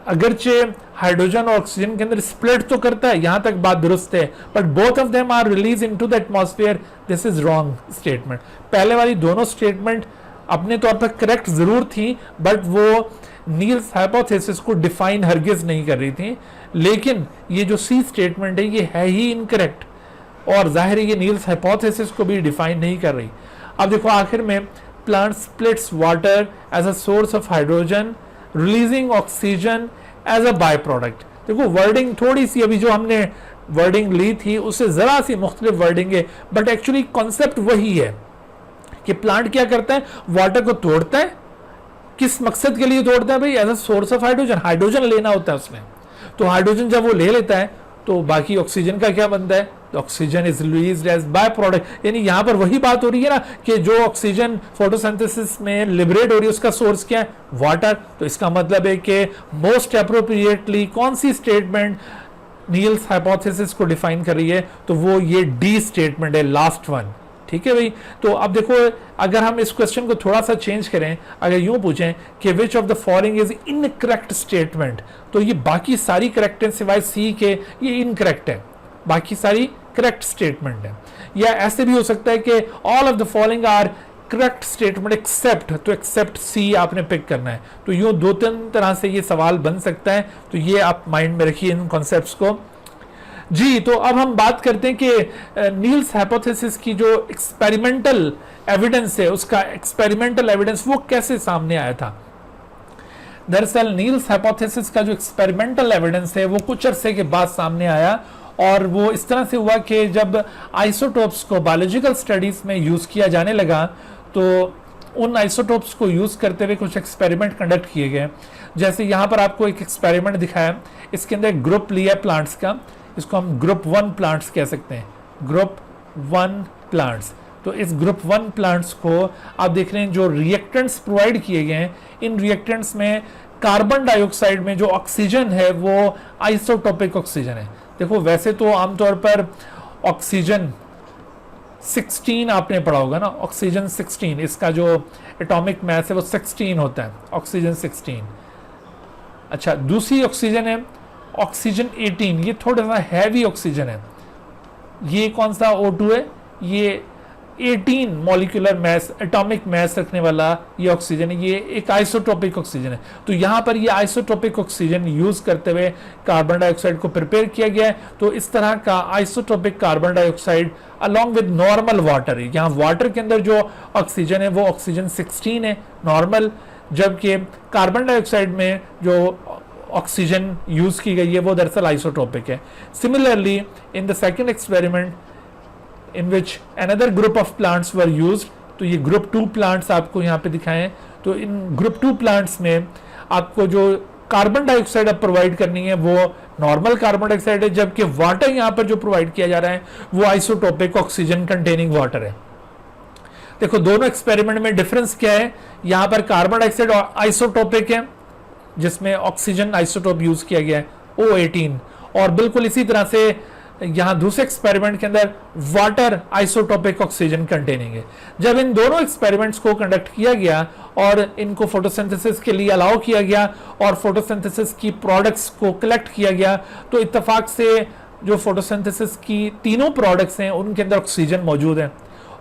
अगरचे हाइड्रोजन और ऑक्सीजन के अंदर स्प्लिट तो करता है, यहां तक बात दुरुस्त है, but both of them are release into the atmosphere, this is wrong statement. पहले वाली दोनों स्टेटमेंट अपने तौर पर करेक्ट जरूर थी, बट वो नील्स हाइपोथेसिस को डिफाइन हरगिज नहीं कर रही थी। लेकिन ये जो सी स्टेटमेंट है ये है ही इनकरेक्ट, और जाहिर है ये नील्स हाइपोथेसिस को भी डिफाइन नहीं कर रही। अब देखो आखिर में plant splits water as a source of hydrogen releasing oxygen as a by product. देखो वर्डिंग थोड़ी सी अभी जो हमने वर्डिंग ली थी उससे जरा सी मुख्तलिफ वर्डिंग है, बट एक्चुअली कॉन्सेप्ट वही है कि प्लांट क्या करता है, वाटर को तोड़ता है। किस मकसद के लिए तोड़ता है भाई? As a source of hydrogen, hydrogen लेना होता है उसमें। तो हाइड्रोजन जब वो ले लेता है तो बाकी ऑक्सीजन का क्या बनता है? Oxygen is released as by product. यानी यहां पर वही बात हो रही है ना कि जो ऑक्सीजन फोटोसिंथेसिस में लिबरेट हो रही है उसका सोर्स क्या है? वाटर। तो इसका मतलब है कि मोस्ट अप्रोप्रिएटली कौन सी स्टेटमेंट नील्स हाइपोथेसिस को डिफाइन कर रही है? तो वो ये डी स्टेटमेंट है, लास्ट वन। ठीक है भाई। तो अब देखो अगर हम इस क्वेश्चन को थोड़ा सा चेंज करें, अगर यूं पूछें कि which of the following is incorrect statement, तो ये बाकी सारी करेक्ट है सिवाय सी के, ये इनकरेक्ट है, बाकी सारी करेक्ट स्टेटमेंट है। या ऐसे भी हो सकता है कि all of the following are correct statement except, तो एक्सेप्ट सी आपने पिक करना है। तो यूं दो तीन तरह से ये सवाल बन सकता है, तो ये आप माइंड में रखिए इन कॉन्सेप्ट्स को जी। तो अब हम बात करते हैं कि नील्स हाइपोथेसिस की जो एक्सपेरिमेंटल एविडेंस है, उसका एक्सपेरिमेंटल एविडेंस वो कैसे सामने आया था। दरअसल नील्स हाइपोथेसिस का जो एक्सपेरिमेंटल एविडेंस है वो कुछ अरसे के बाद सामने आया, और वो इस तरह से हुआ कि जब आइसोटोप्स को बायोलॉजिकल स्टडीज में यूज किया जाने लगा तो उन आइसोटोप्स को यूज करते हुए कुछ एक्सपेरिमेंट कंडक्ट किए गए। जैसे यहाँ पर आपको एक एक्सपेरिमेंट दिखाया, इसके अंदर ग्रुप लिया प्लांट्स का, इसको हम ग्रुप 1 प्लांट्स कह सकते हैं, ग्रुप 1 प्लांट्स। तो इस ग्रुप 1 प्लांट्स को आप देख रहे हैं जो रिएक्टेंट्स प्रोवाइड किए गए हैं, इन रिएक्टेंट्स में कार्बन डाइऑक्साइड में जो ऑक्सीजन है वो आइसोटोपिक ऑक्सीजन है। देखो वैसे तो आमतौर पर ऑक्सीजन 16 आपने पढ़ा होगा ना, ऑक्सीजन 16, इसका जो एटॉमिक मास है वो 16 होता है, ऑक्सीजन 16। अच्छा, दूसरी ऑक्सीजन है ऑक्सीजन 18, ये थोड़ा सा हैवी ऑक्सीजन है। ये कौन सा O2 है? ये 18 मॉलिक्यूलर मास, एटॉमिक मास रखने वाला ये ऑक्सीजन है, ये एक आइसोटोपिक ऑक्सीजन है। तो यहाँ पर ये आइसोटोपिक ऑक्सीजन यूज करते हुए कार्बन डाइऑक्साइड को प्रिपेयर किया गया है। तो इस तरह का isotopic carbon dioxide along with normal water है। यहाँ वाटर के अंदर जो ऑक्सीजन है वो ऑक्सीजन 16 है नॉर्मल, जबकि कार्बन डाइऑक्साइड में जो ऑक्सीजन यूज की गई है वो दरअसल आइसोटोपिक है। Similarly in the second experiment in which another group of plants were used, तो ये ग्रुप 2 प्लांट्स आपको यहाँ पे दिखाए हैं। तो इन ग्रुप 2 प्लांट्स में आपको जो कार्बन डाइऑक्साइड अब प्रोवाइड करनी है वो नॉर्मल कार्बन डाइऑक्साइड है, जबकि वाटर यहाँ पर जो प्रोवाइड किया जा रहा है वो आइसोटोपिक ऑक्सीजन कंटेनिंग वाटर है। देखो दोनों एक्सपेरिमेंट में डिफरेंस क्या है, यहाँ पर कार्बन डाइऑक्साइड आइसोटोपिक है जिसमें ऑक्सीजन आइसोटोप यूज किया गया है O18, और बिल्कुल इसी तरह से यहां दूसरे एक्सपेरिमेंट के अंदर वाटर आइसोटोपिक ऑक्सीजन कंटेनिंग है। जब इन दोनों एक्सपेरिमेंट्स को कंडक्ट किया गया और इनको फोटोसिंथेसिस के लिए अलाउ किया गया और फोटोसिंथेसिस की प्रोडक्ट्स को कलेक्ट किया गया, तो इत्तेफाक से जो फोटोसिंथेसिस की तीनों प्रोडक्ट्स हैं उनके अंदर ऑक्सीजन मौजूद है।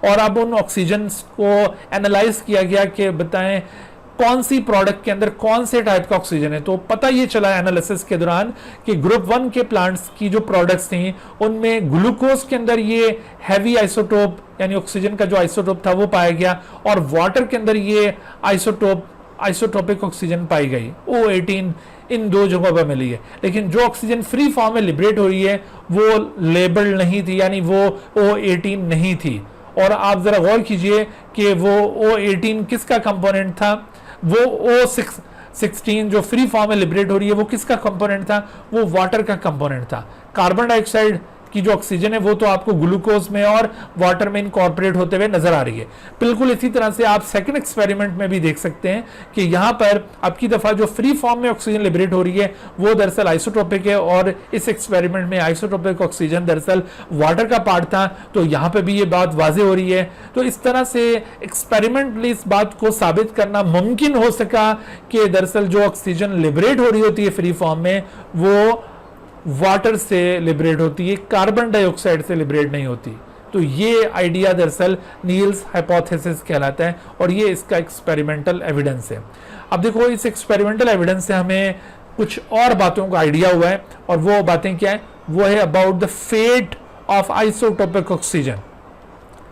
और अब उन ऑक्सीजन को एनालाइज किया गया कि बताएं कौन सी प्रोडक्ट के अंदर कौन से टाइप का ऑक्सीजन है। तो पता ये चला एनालिसिस के दौरान कि ग्रुप 1 के प्लांट्स की जो प्रोडक्ट्स थी उनमें ग्लूकोज के अंदर ये हैवी आइसोटोप यानी ऑक्सीजन का जो आइसोटोप था वो पाया गया, और वाटर के अंदर ये आइसोटोपिक ऑक्सीजन पाई गई O18 इन दो जगहों पर मिली है। लेकिन जो ऑक्सीजन फ्री फॉर्म में लिबरेट हो रही है वो लेबल्ड नहीं थी, यानी वो O18 नहीं थी। और आप जरा गौर कीजिए कि वो O18 किसका कंपोनेंट था, वो O16 जो फ्री फॉर्म में लिबरेट हो रही है वो किसका कंपोनेंट था, वो वाटर का कंपोनेंट था। कार्बन डाइऑक्साइड की जो ऑक्सीजन है वो तो आपको ग्लूकोज में और वाटर में इनकॉर्पोरेट होते हुए नजर आ रही है। बिल्कुल इसी तरह से आप सेकंड एक्सपेरिमेंट में भी देख सकते हैं कि यहाँ पर अब की दफा जो फ्री फॉर्म में ऑक्सीजन लिबरेट हो रही है वो दरअसल आइसोटोपिक है, और इस एक्सपेरिमेंट में आइसोटोपिक ऑक्सीजन दरअसल वाटर का पार्ट था। तो यहाँ पे भी ये बात वाजे हो रही है। तो इस तरह से एक्सपेरिमेंटली इस बात को साबित करना मुमकिन हो सका कि दरअसल जो ऑक्सीजन लिबरेट हो रही होती है फ्री फॉर्म में वो वाटर से लिबरेट होती है, कार्बन डाइऑक्साइड से लिबरेट नहीं होती। तो ये आइडिया दरअसल नील्स हाइपोथेसिस कहलाता है, और ये इसका एक्सपेरिमेंटल एविडेंस है। अब देखो इस एक्सपेरिमेंटल एविडेंस से हमें कुछ और बातों का आइडिया हुआ है, और वो बातें क्या है, वो है about the fate of isotopic oxygen.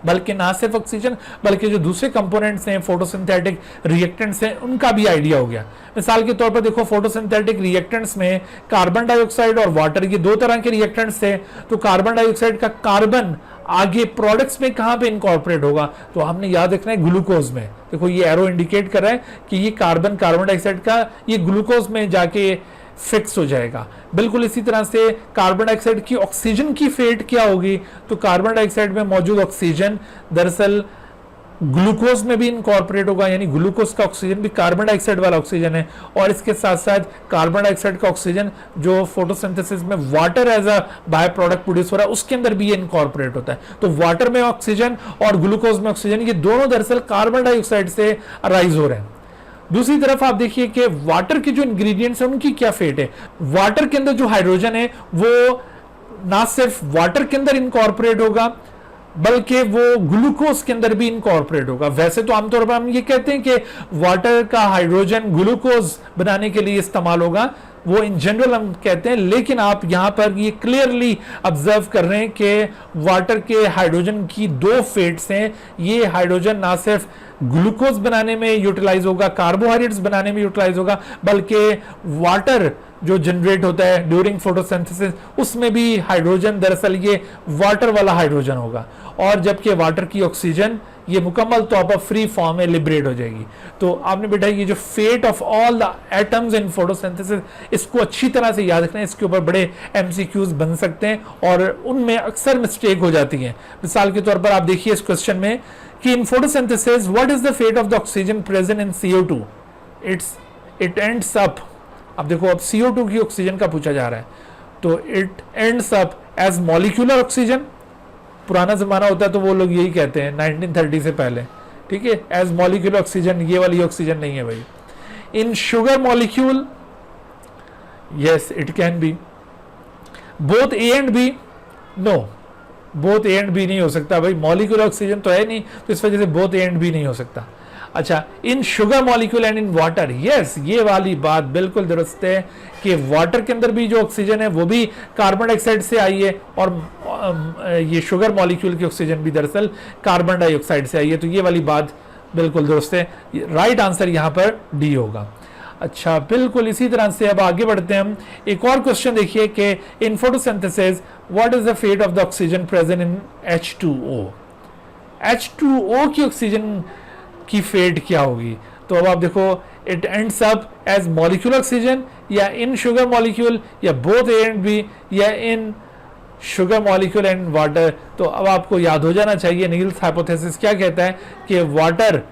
बल्कि ना सिर्फ ऑक्सीजन बल्कि जो दूसरे कंपोनेंट्स हैं फोटोसिंथेटिक रिएक्टेंट्स हैं उनका भी आइडिया हो गया। मिसाल के तौर पर देखो फोटोसिंथेटिक रिएक्टेंट्स में कार्बन डाइऑक्साइड और वाटर, ये दो तरह के रिएक्टेंट्स थे। तो कार्बन डाइऑक्साइड का कार्बन आगे प्रोडक्ट्स में कहां पे इनकॉर्पोरेट होगा, तो हमने याद रखना है ग्लूकोज में। देखो ये एरो इंडिकेट कर रहा है कि ये कार्बन डाइऑक्साइड का ये ग्लूकोज में जाके फिक्स हो जाएगा। बिल्कुल इसी तरह से कार्बन डाइऑक्साइड की ऑक्सीजन की फेट क्या होगी, तो कार्बन डाइऑक्साइड में मौजूद ऑक्सीजन दरअसल ग्लूकोज में भी इनकॉर्पोरेट होगा, यानी ग्लूकोज का ऑक्सीजन भी कार्बन डाइऑक्साइड वाला ऑक्सीजन है। और इसके साथ साथ कार्बन डाइऑक्साइड का ऑक्सीजन जो फोटोसिंथेसिस में water as a by product produce हो रहा है उसके अंदर भी ये इनकॉर्पोरेट होता है। तो वाटर में ऑक्सीजन और ग्लूकोज में ऑक्सीजन ये दोनों दरअसल कार्बन डाइऑक्साइड से अराइज हो रहे हैं। दूसरी तरफ आप देखिए कि वाटर के जो इंग्रेडिएंट्स हैं उनकी क्या फेट है। वाटर के अंदर जो हाइड्रोजन है वो ना सिर्फ वाटर के अंदर इनकॉर्पोरेट होगा बल्कि वो ग्लूकोज के अंदर भी इनकॉर्पोरेट होगा। वैसे तो आमतौर पर हम ये कहते हैं कि वाटर का हाइड्रोजन ग्लूकोज बनाने के लिए इस्तेमाल होगा, वो इन जनरल हम कहते हैं, लेकिन आप यहां पर ये क्लियरली ऑब्जर्व कर रहे हैं कि वाटर के हाइड्रोजन की दो फेट्स हैं। ये हाइड्रोजन ना सिर्फ ग्लूकोज बनाने में यूटिलाइज होगा, कार्बोहाइड्रेट्स बनाने में यूटिलाइज होगा, बल्कि वाटर जो जनरेट होता है ड्यूरिंग फोटोसिंथेसिस उसमें भी हाइड्रोजन दरअसल ये वाटर वाला हाइड्रोजन होगा। और जबकि वाटर की ऑक्सीजन ये मुकम्मल तौर पर फ्री फॉर्म में लिबरेट हो जाएगी। तो आपने बेटा ये जो fate of all the atoms in photosynthesis इसको अच्छी तरह से याद रखना है। इसके ऊपर बड़े एमसीक्यूज बन सकते हैं और उनमें अक्सर मिस्टेक हो जाती है। मिसाल के तौर पर आप देखिए इस क्वेश्चन में कि in photosynthesis what is the fate of the oxygen present in CO2, it ends up. अब देखो अब CO2 की ऑक्सीजन का पूछा जा रहा है, तो it ends up as molecular oxygen. पुराना जमाना होता है तो वो लोग यही कहते हैं 1930 से पहले, ठीक है, एज मॉलिक्यूलर ऑक्सीजन, ये वाली ऑक्सीजन नहीं है भाई। In sugar molecule, yes it can be both A and B, no both A and B नहीं हो सकता भाई, मॉलिक्यूलर ऑक्सीजन तो है नहीं, तो इस वजह से बोथ A एंड B नहीं हो सकता। अच्छा, इन sugar molecule and in water, yes ये वाली बात बिल्कुल दुरुस्त है कि वाटर के अंदर भी जो ऑक्सीजन है वो भी कार्बन डाइऑक्साइड से आई है और ये शुगर मॉलिक्यूल की ऑक्सीजन भी दरअसल कार्बन डाइऑक्साइड से आई है। तो ये वाली बात बिल्कुल दुरुस्त है, राइट आंसर यहाँ पर D होगा। अच्छा, बिल्कुल इसी तरह से अब आगे बढ़ते हैं हम। एक और क्वेश्चन देखिए कि in photosynthesis what is the fate of the oxygen present in H2O। H2O की ऑक्सीजन की फेट क्या होगी, तो अब आप देखो it ends up as molecular oxygen या इन शुगर मॉलिक्यूल या बोथ A एंड B या in sugar molecule and water. तो अब आपको याद हो जाना चाहिए नील्स हाइपोथेसिस क्या कहता है कि वाटर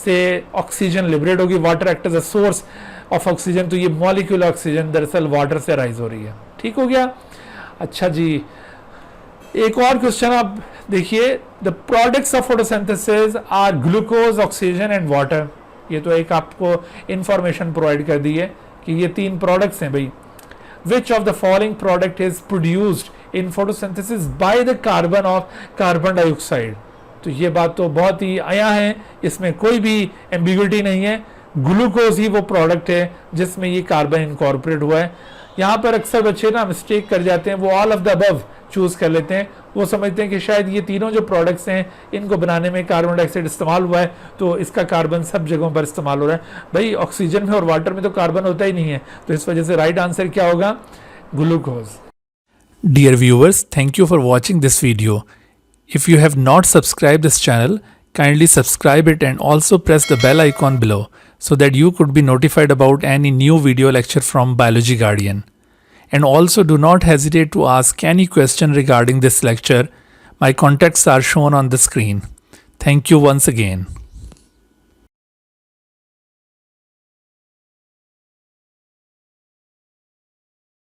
से ऑक्सीजन लिबरेट होगी, water act as a source of oxygen. तो ये मॉलिक्यूलर ऑक्सीजन दरअसल वाटर से राइज हो रही है। ठीक हो गया। अच्छा जी, एक और क्वेश्चन आप देखिए, the products of photosynthesis are glucose, oxygen and water. ये तो एक आपको इंफॉर्मेशन प्रोवाइड कर दी है कि ये तीन प्रोडक्ट्स हैं भाई। विच of the following product is produced in photosynthesis by the carbon of carbon dioxide. तो ये बात तो बहुत ही आया है, इसमें कोई भी एम्बिग्युइटी नहीं है। ग्लूकोज ही वो प्रोडक्ट है जिसमें ये कार्बन इनकॉर्पोरेट हुआ है। यहाँ पर अक्सर बच्चे ना मिस्टेक कर जाते हैं, वो all of the above choose कर लेते हैं। वो समझते हैं कि शायद ये तीनों जो प्रोडक्ट्स हैं इनको बनाने में कार्बन डाइऑक्साइड इस्तेमाल हुआ है तो इसका कार्बन सब जगहों पर इस्तेमाल हो रहा है। भाई ऑक्सीजन में और वाटर में तो कार्बन होता ही नहीं है, तो इस वजह से राइट आंसर क्या होगा, glucose. Dear viewers, thank you for watching this video. If you have not subscribed this channel, kindly subscribe it and also press the bell icon below so that you could be notified about any new video lecture from Biology Guardian. And also do not hesitate to ask any question regarding this lecture. My contacts are shown on the screen. Thank you once again.